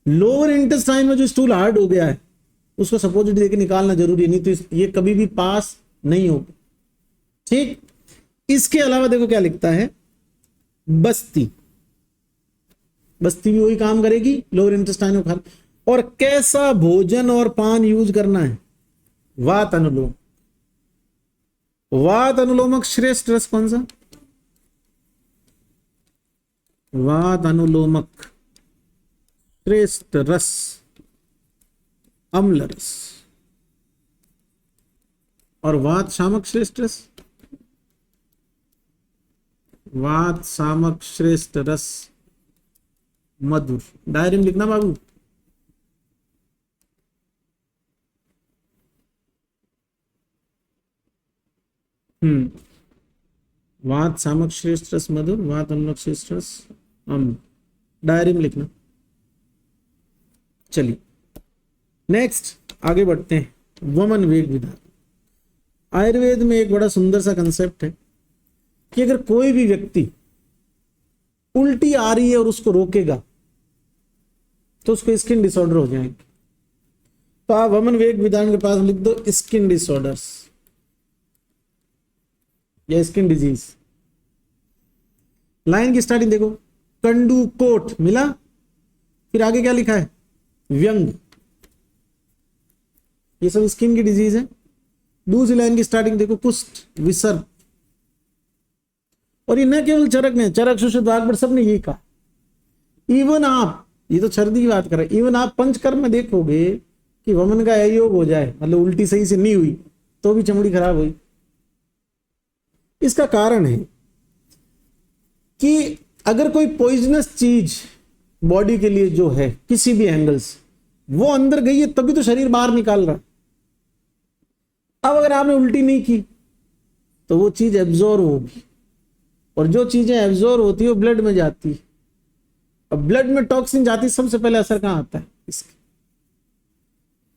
लोअर इंटेस्टाइन में जो स्टूल हार्ड हो गया है उसको सपोजिट देके निकालना जरूरी है, नहीं तो ये कभी भी पास नहीं होगा। ठीक, इसके अलावा देखो क्या लिखता है, बस्ती, बस्ती भी वही काम करेगी, लोअर इंटेस्टाइन को खा। और कैसा भोजन और पान यूज करना है, वात अनुलोम। वात अनुलोमक श्रेष्ठ रस कौन सा, वात अनुलोमक श्रेष्ठ रस अम्ल रस, और वात शामक श्रेष्ठ रस, वात शामक श्रेष्ठ रस मधुर। डायरी में लिखना बाबू। वात शामक श्रेष्ठ रस मधुर, वात अनुलोमक श्रेष्ठ रस अम्ल, डायरी में लिखना। चलिए नेक्स्ट आगे बढ़ते हैं, वमन वेग विधान। आयुर्वेद में एक बड़ा सुंदर सा कंसेप्ट है कि अगर कोई भी व्यक्ति उल्टी आ रही है और उसको रोकेगा तो उसको स्किन डिसऑर्डर हो जाएंगे। तो आप वमन वेग विधान के पास लिख दो स्किन डिसऑर्डर्स या स्किन डिजीज। लाइन की स्टार्टिंग देखो, कंडू कोट मिला, फिर आगे क्या लिखा है, व्यंग, ये सब स्किन की डिजीज है। दूसरी लाइन की स्टार्टिंग देखो, कुष्ठ, विसर्प, और ये न केवल चरक ने, चरक सुषुप्त वाग्भट सबने यही कहा। इवन आप, ये तो सर्दी की बात कर रहे हैं, इवन आप पंचकर्म में देखोगे कि वमन का अयोग हो जाए, मतलब उल्टी सही से नहीं हुई तो भी चमड़ी खराब हुई। इसका कारण है कि अगर कोई पॉइजनस चीज बॉडी के लिए जो है किसी भी एंगल से वो अंदर गई है तभी तो शरीर बाहर निकाल रहा है। अब अगर आपने उल्टी नहीं की तो वो चीज एब्जॉर्ब होगी, और जो चीजें एब्जॉर्ब होती है वो ब्लड में जाती है। अब ब्लड में टॉक्सिन जाती है, सबसे पहले असर कहां आता है, इसके।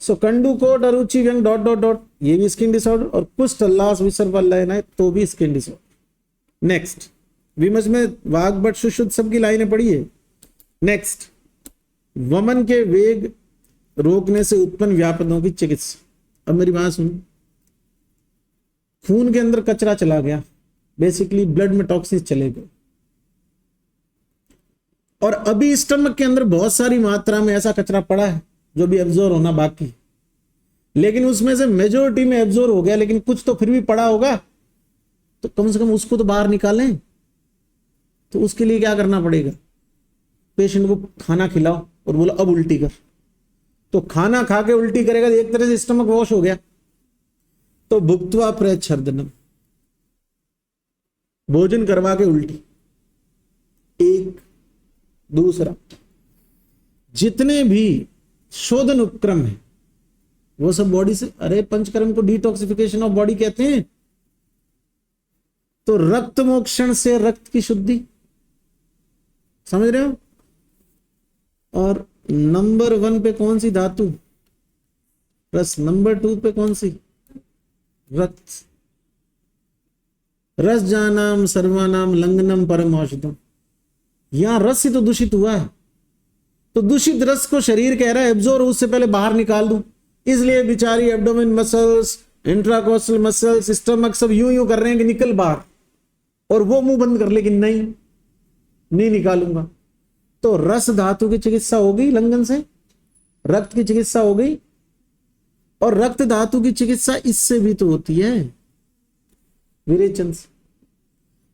सो कंडू कोट, अरुचि, व्यंग डॉट डॉट डॉट, ये भी स्किन डिसऑर्डर, और कुष्ठ, अल्लास, विसर्प, है तो भी स्किन डिसऑर्डर। नेक्स्ट, विमर्श में वाग्भट सुश्रुत सबकी लाइनें पढ़ी है। नेक्स्ट, वमन के वेग रोकने से उत्पन्न व्यापनों की चिकित्सा। अब मेरी बात सुन, खून के अंदर कचरा चला गया, बेसिकली ब्लड में टॉक्सिन चले गए, और अभी स्टमक के अंदर बहुत सारी मात्रा में ऐसा कचरा पड़ा है जो भी एब्जॉर्ब होना बाकी, लेकिन उसमें से मेजोरिटी में एब्जॉर्ब हो गया, लेकिन कुछ तो फिर भी पड़ा होगा, तो कम से कम उसको तो बाहर निकालें। तो उसके लिए क्या करना पड़ेगा, पेशेंट को खाना खिलाओ और बोलो अब उल्टी कर, तो खाना खा के उल्टी करेगा तो एक तरह से स्टमक वॉश हो गया। तो भुक्त्वा प्रच्छर्दनम, भोजन करवा के उल्टी। एक दूसरा, जितने भी शोधन उपक्रम है वो सब बॉडी से, अरे पंचकर्म को डिटॉक्सिफिकेशन ऑफ बॉडी कहते हैं। तो रक्त मोक्षण से रक्त की शुद्धि, समझ रहे हो। और नंबर 1 पे कौन सी धातु, रस। नंबर 2 पे कौन सी, रक्त। रस जानाम सर्वानाम लंघनम परम औषधम। यहां रस ही तो दूषित हुआ है, तो दूषित रस को शरीर कह रहा है एब्जॉर्ब उससे पहले बाहर निकाल दूं। इसलिए बेचारी एब्डोमेन मसल्स, इंट्राकोस्टल मसल्स, स्टमक सब यूं कर रहे हैं कि निकल बाहर, और वो मुंह बंद कर लेकिन नहीं निकालूंगा। तो रस धातु की चिकित्सा हो गई लंघन से, रक्त की चिकित्सा हो गई, और रक्त धातु की चिकित्सा इससे भी तो होती है, विरेचन से।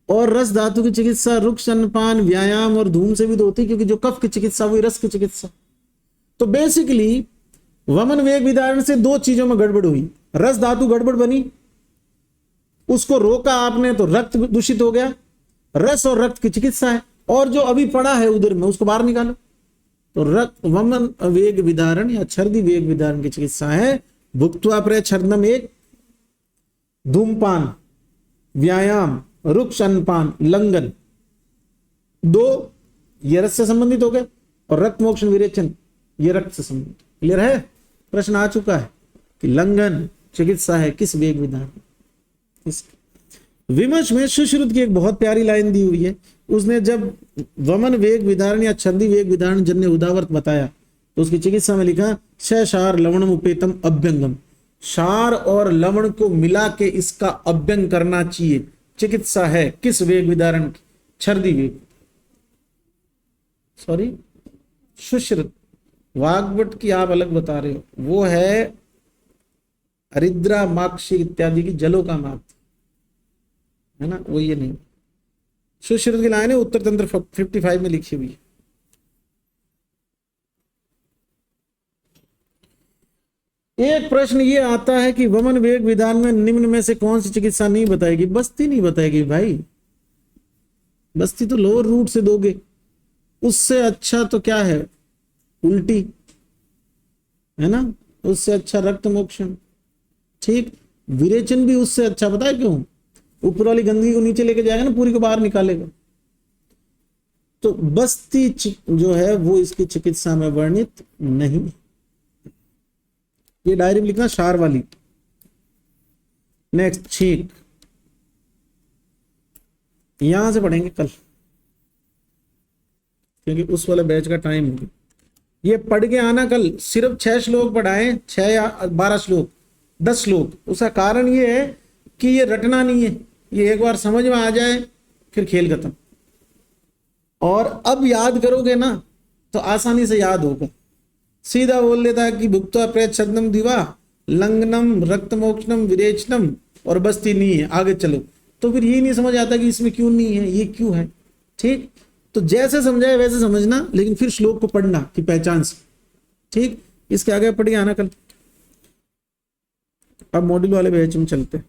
और रस धातु की चिकित्सा रुक्ष, अन्नपान, व्यायाम और धूम से भी तो होती है, क्योंकि जो कफ की चिकित्सा हुई रस की चिकित्सा। तो बेसिकली वमन वेग विधान से 2 चीजों में गड़बड़ हुई, रस धातु गड़बड़ बनी, उसको रोका आपने तो रक्त दूषित हो गया। रस और रक्त की चिकित्सा है, और जो अभी पड़ा है उधर में उसको बाहर निकालो। तो रक्त वमन वेग विदारण या छर्दी वेग विदारण की चिकित्सा है भुक्त्वा प्रच्छर्दनम 1, धूमपान, व्यायाम, रुक्ष, अन्नपान, लंघन 2, ये रस से संबंधित हो गए, और रक्त मोक्षण विरेचन ये रक्त से संबंधित। क्लियर है? प्रश्न आ चुका है कि लंघन चिकित्सा है किस वेग विधान। इस विमर्श में सुश्रुत की एक बहुत प्यारी लाइन दी हुई है। उसने जब वमन वेग विधारण या छंदी वेग विधारण जन्य उदावर्त बताया तो उसकी चिकित्सा में लिखा क्षार लवणम उपेतम अभ्यंगम, क्षार और लवण को मिला के इसका अभ्यंग करना चाहिए। चिकित्सा है किस वेग विधारण की? छर्दी वेग, सॉरी सुश्रुत। वाग्भट की आप अलग बता रहे हो, वो है हरिद्रा माक्षी इत्यादि की जलों का मार्ग है ना, वो ये नहीं। सुश्रुत की लाइन है उत्तर तंत्र 55 में लिखी हुई है। एक प्रश्न ये आता है कि वमन वेग विधान में निम्न में से कौन सी चिकित्सा नहीं बताएगी? बस्ती नहीं बताएगी भाई, बस्ती तो लोअर रूट से दोगे। उससे अच्छा तो क्या है? उल्टी है ना, उससे अच्छा रक्त मोक्षण। ठीक, विरेचन भी उससे अच्छा, पता है क्यों? ऊपर वाली गंदगी को नीचे लेके जाएगा ना, पूरी को बाहर निकालेगा। तो बस्ती जो है वो इसकी चिकित्सा में वर्णित नहीं। ये डायरी में लिखना क्षार वाली। नेक्स्ट छींक, यहां से पढ़ेंगे कल, क्योंकि उस वाले बैच का टाइम हो गया। ये पढ़ के आना कल, सिर्फ 6 श्लोक पढ़ाए, 6 या 12 श्लोक, 10 श्लोक। उसका कारण ये है कि ये रटना नहीं है, ये एक बार समझ में आ जाए फिर खेल खत्म। और अब याद करोगे ना तो आसानी से याद होगा। सीधा बोल देता है कि भुक्त्वा प्रेच्छदनम दिवा लंघनम रक्तमोक्षणम विरेचनम और बस्ती नहीं है, आगे चलो। तो फिर ये नहीं समझ आता कि इसमें क्यों नहीं है, ये क्यों है। ठीक, तो जैसे समझाए वैसे समझना, लेकिन फिर श्लोक को पढ़ना कि पहचान से। ठीक, इसके आगे पढ़ के आना कल। अब मॉड्यूल वाले बैच में चलते हैं।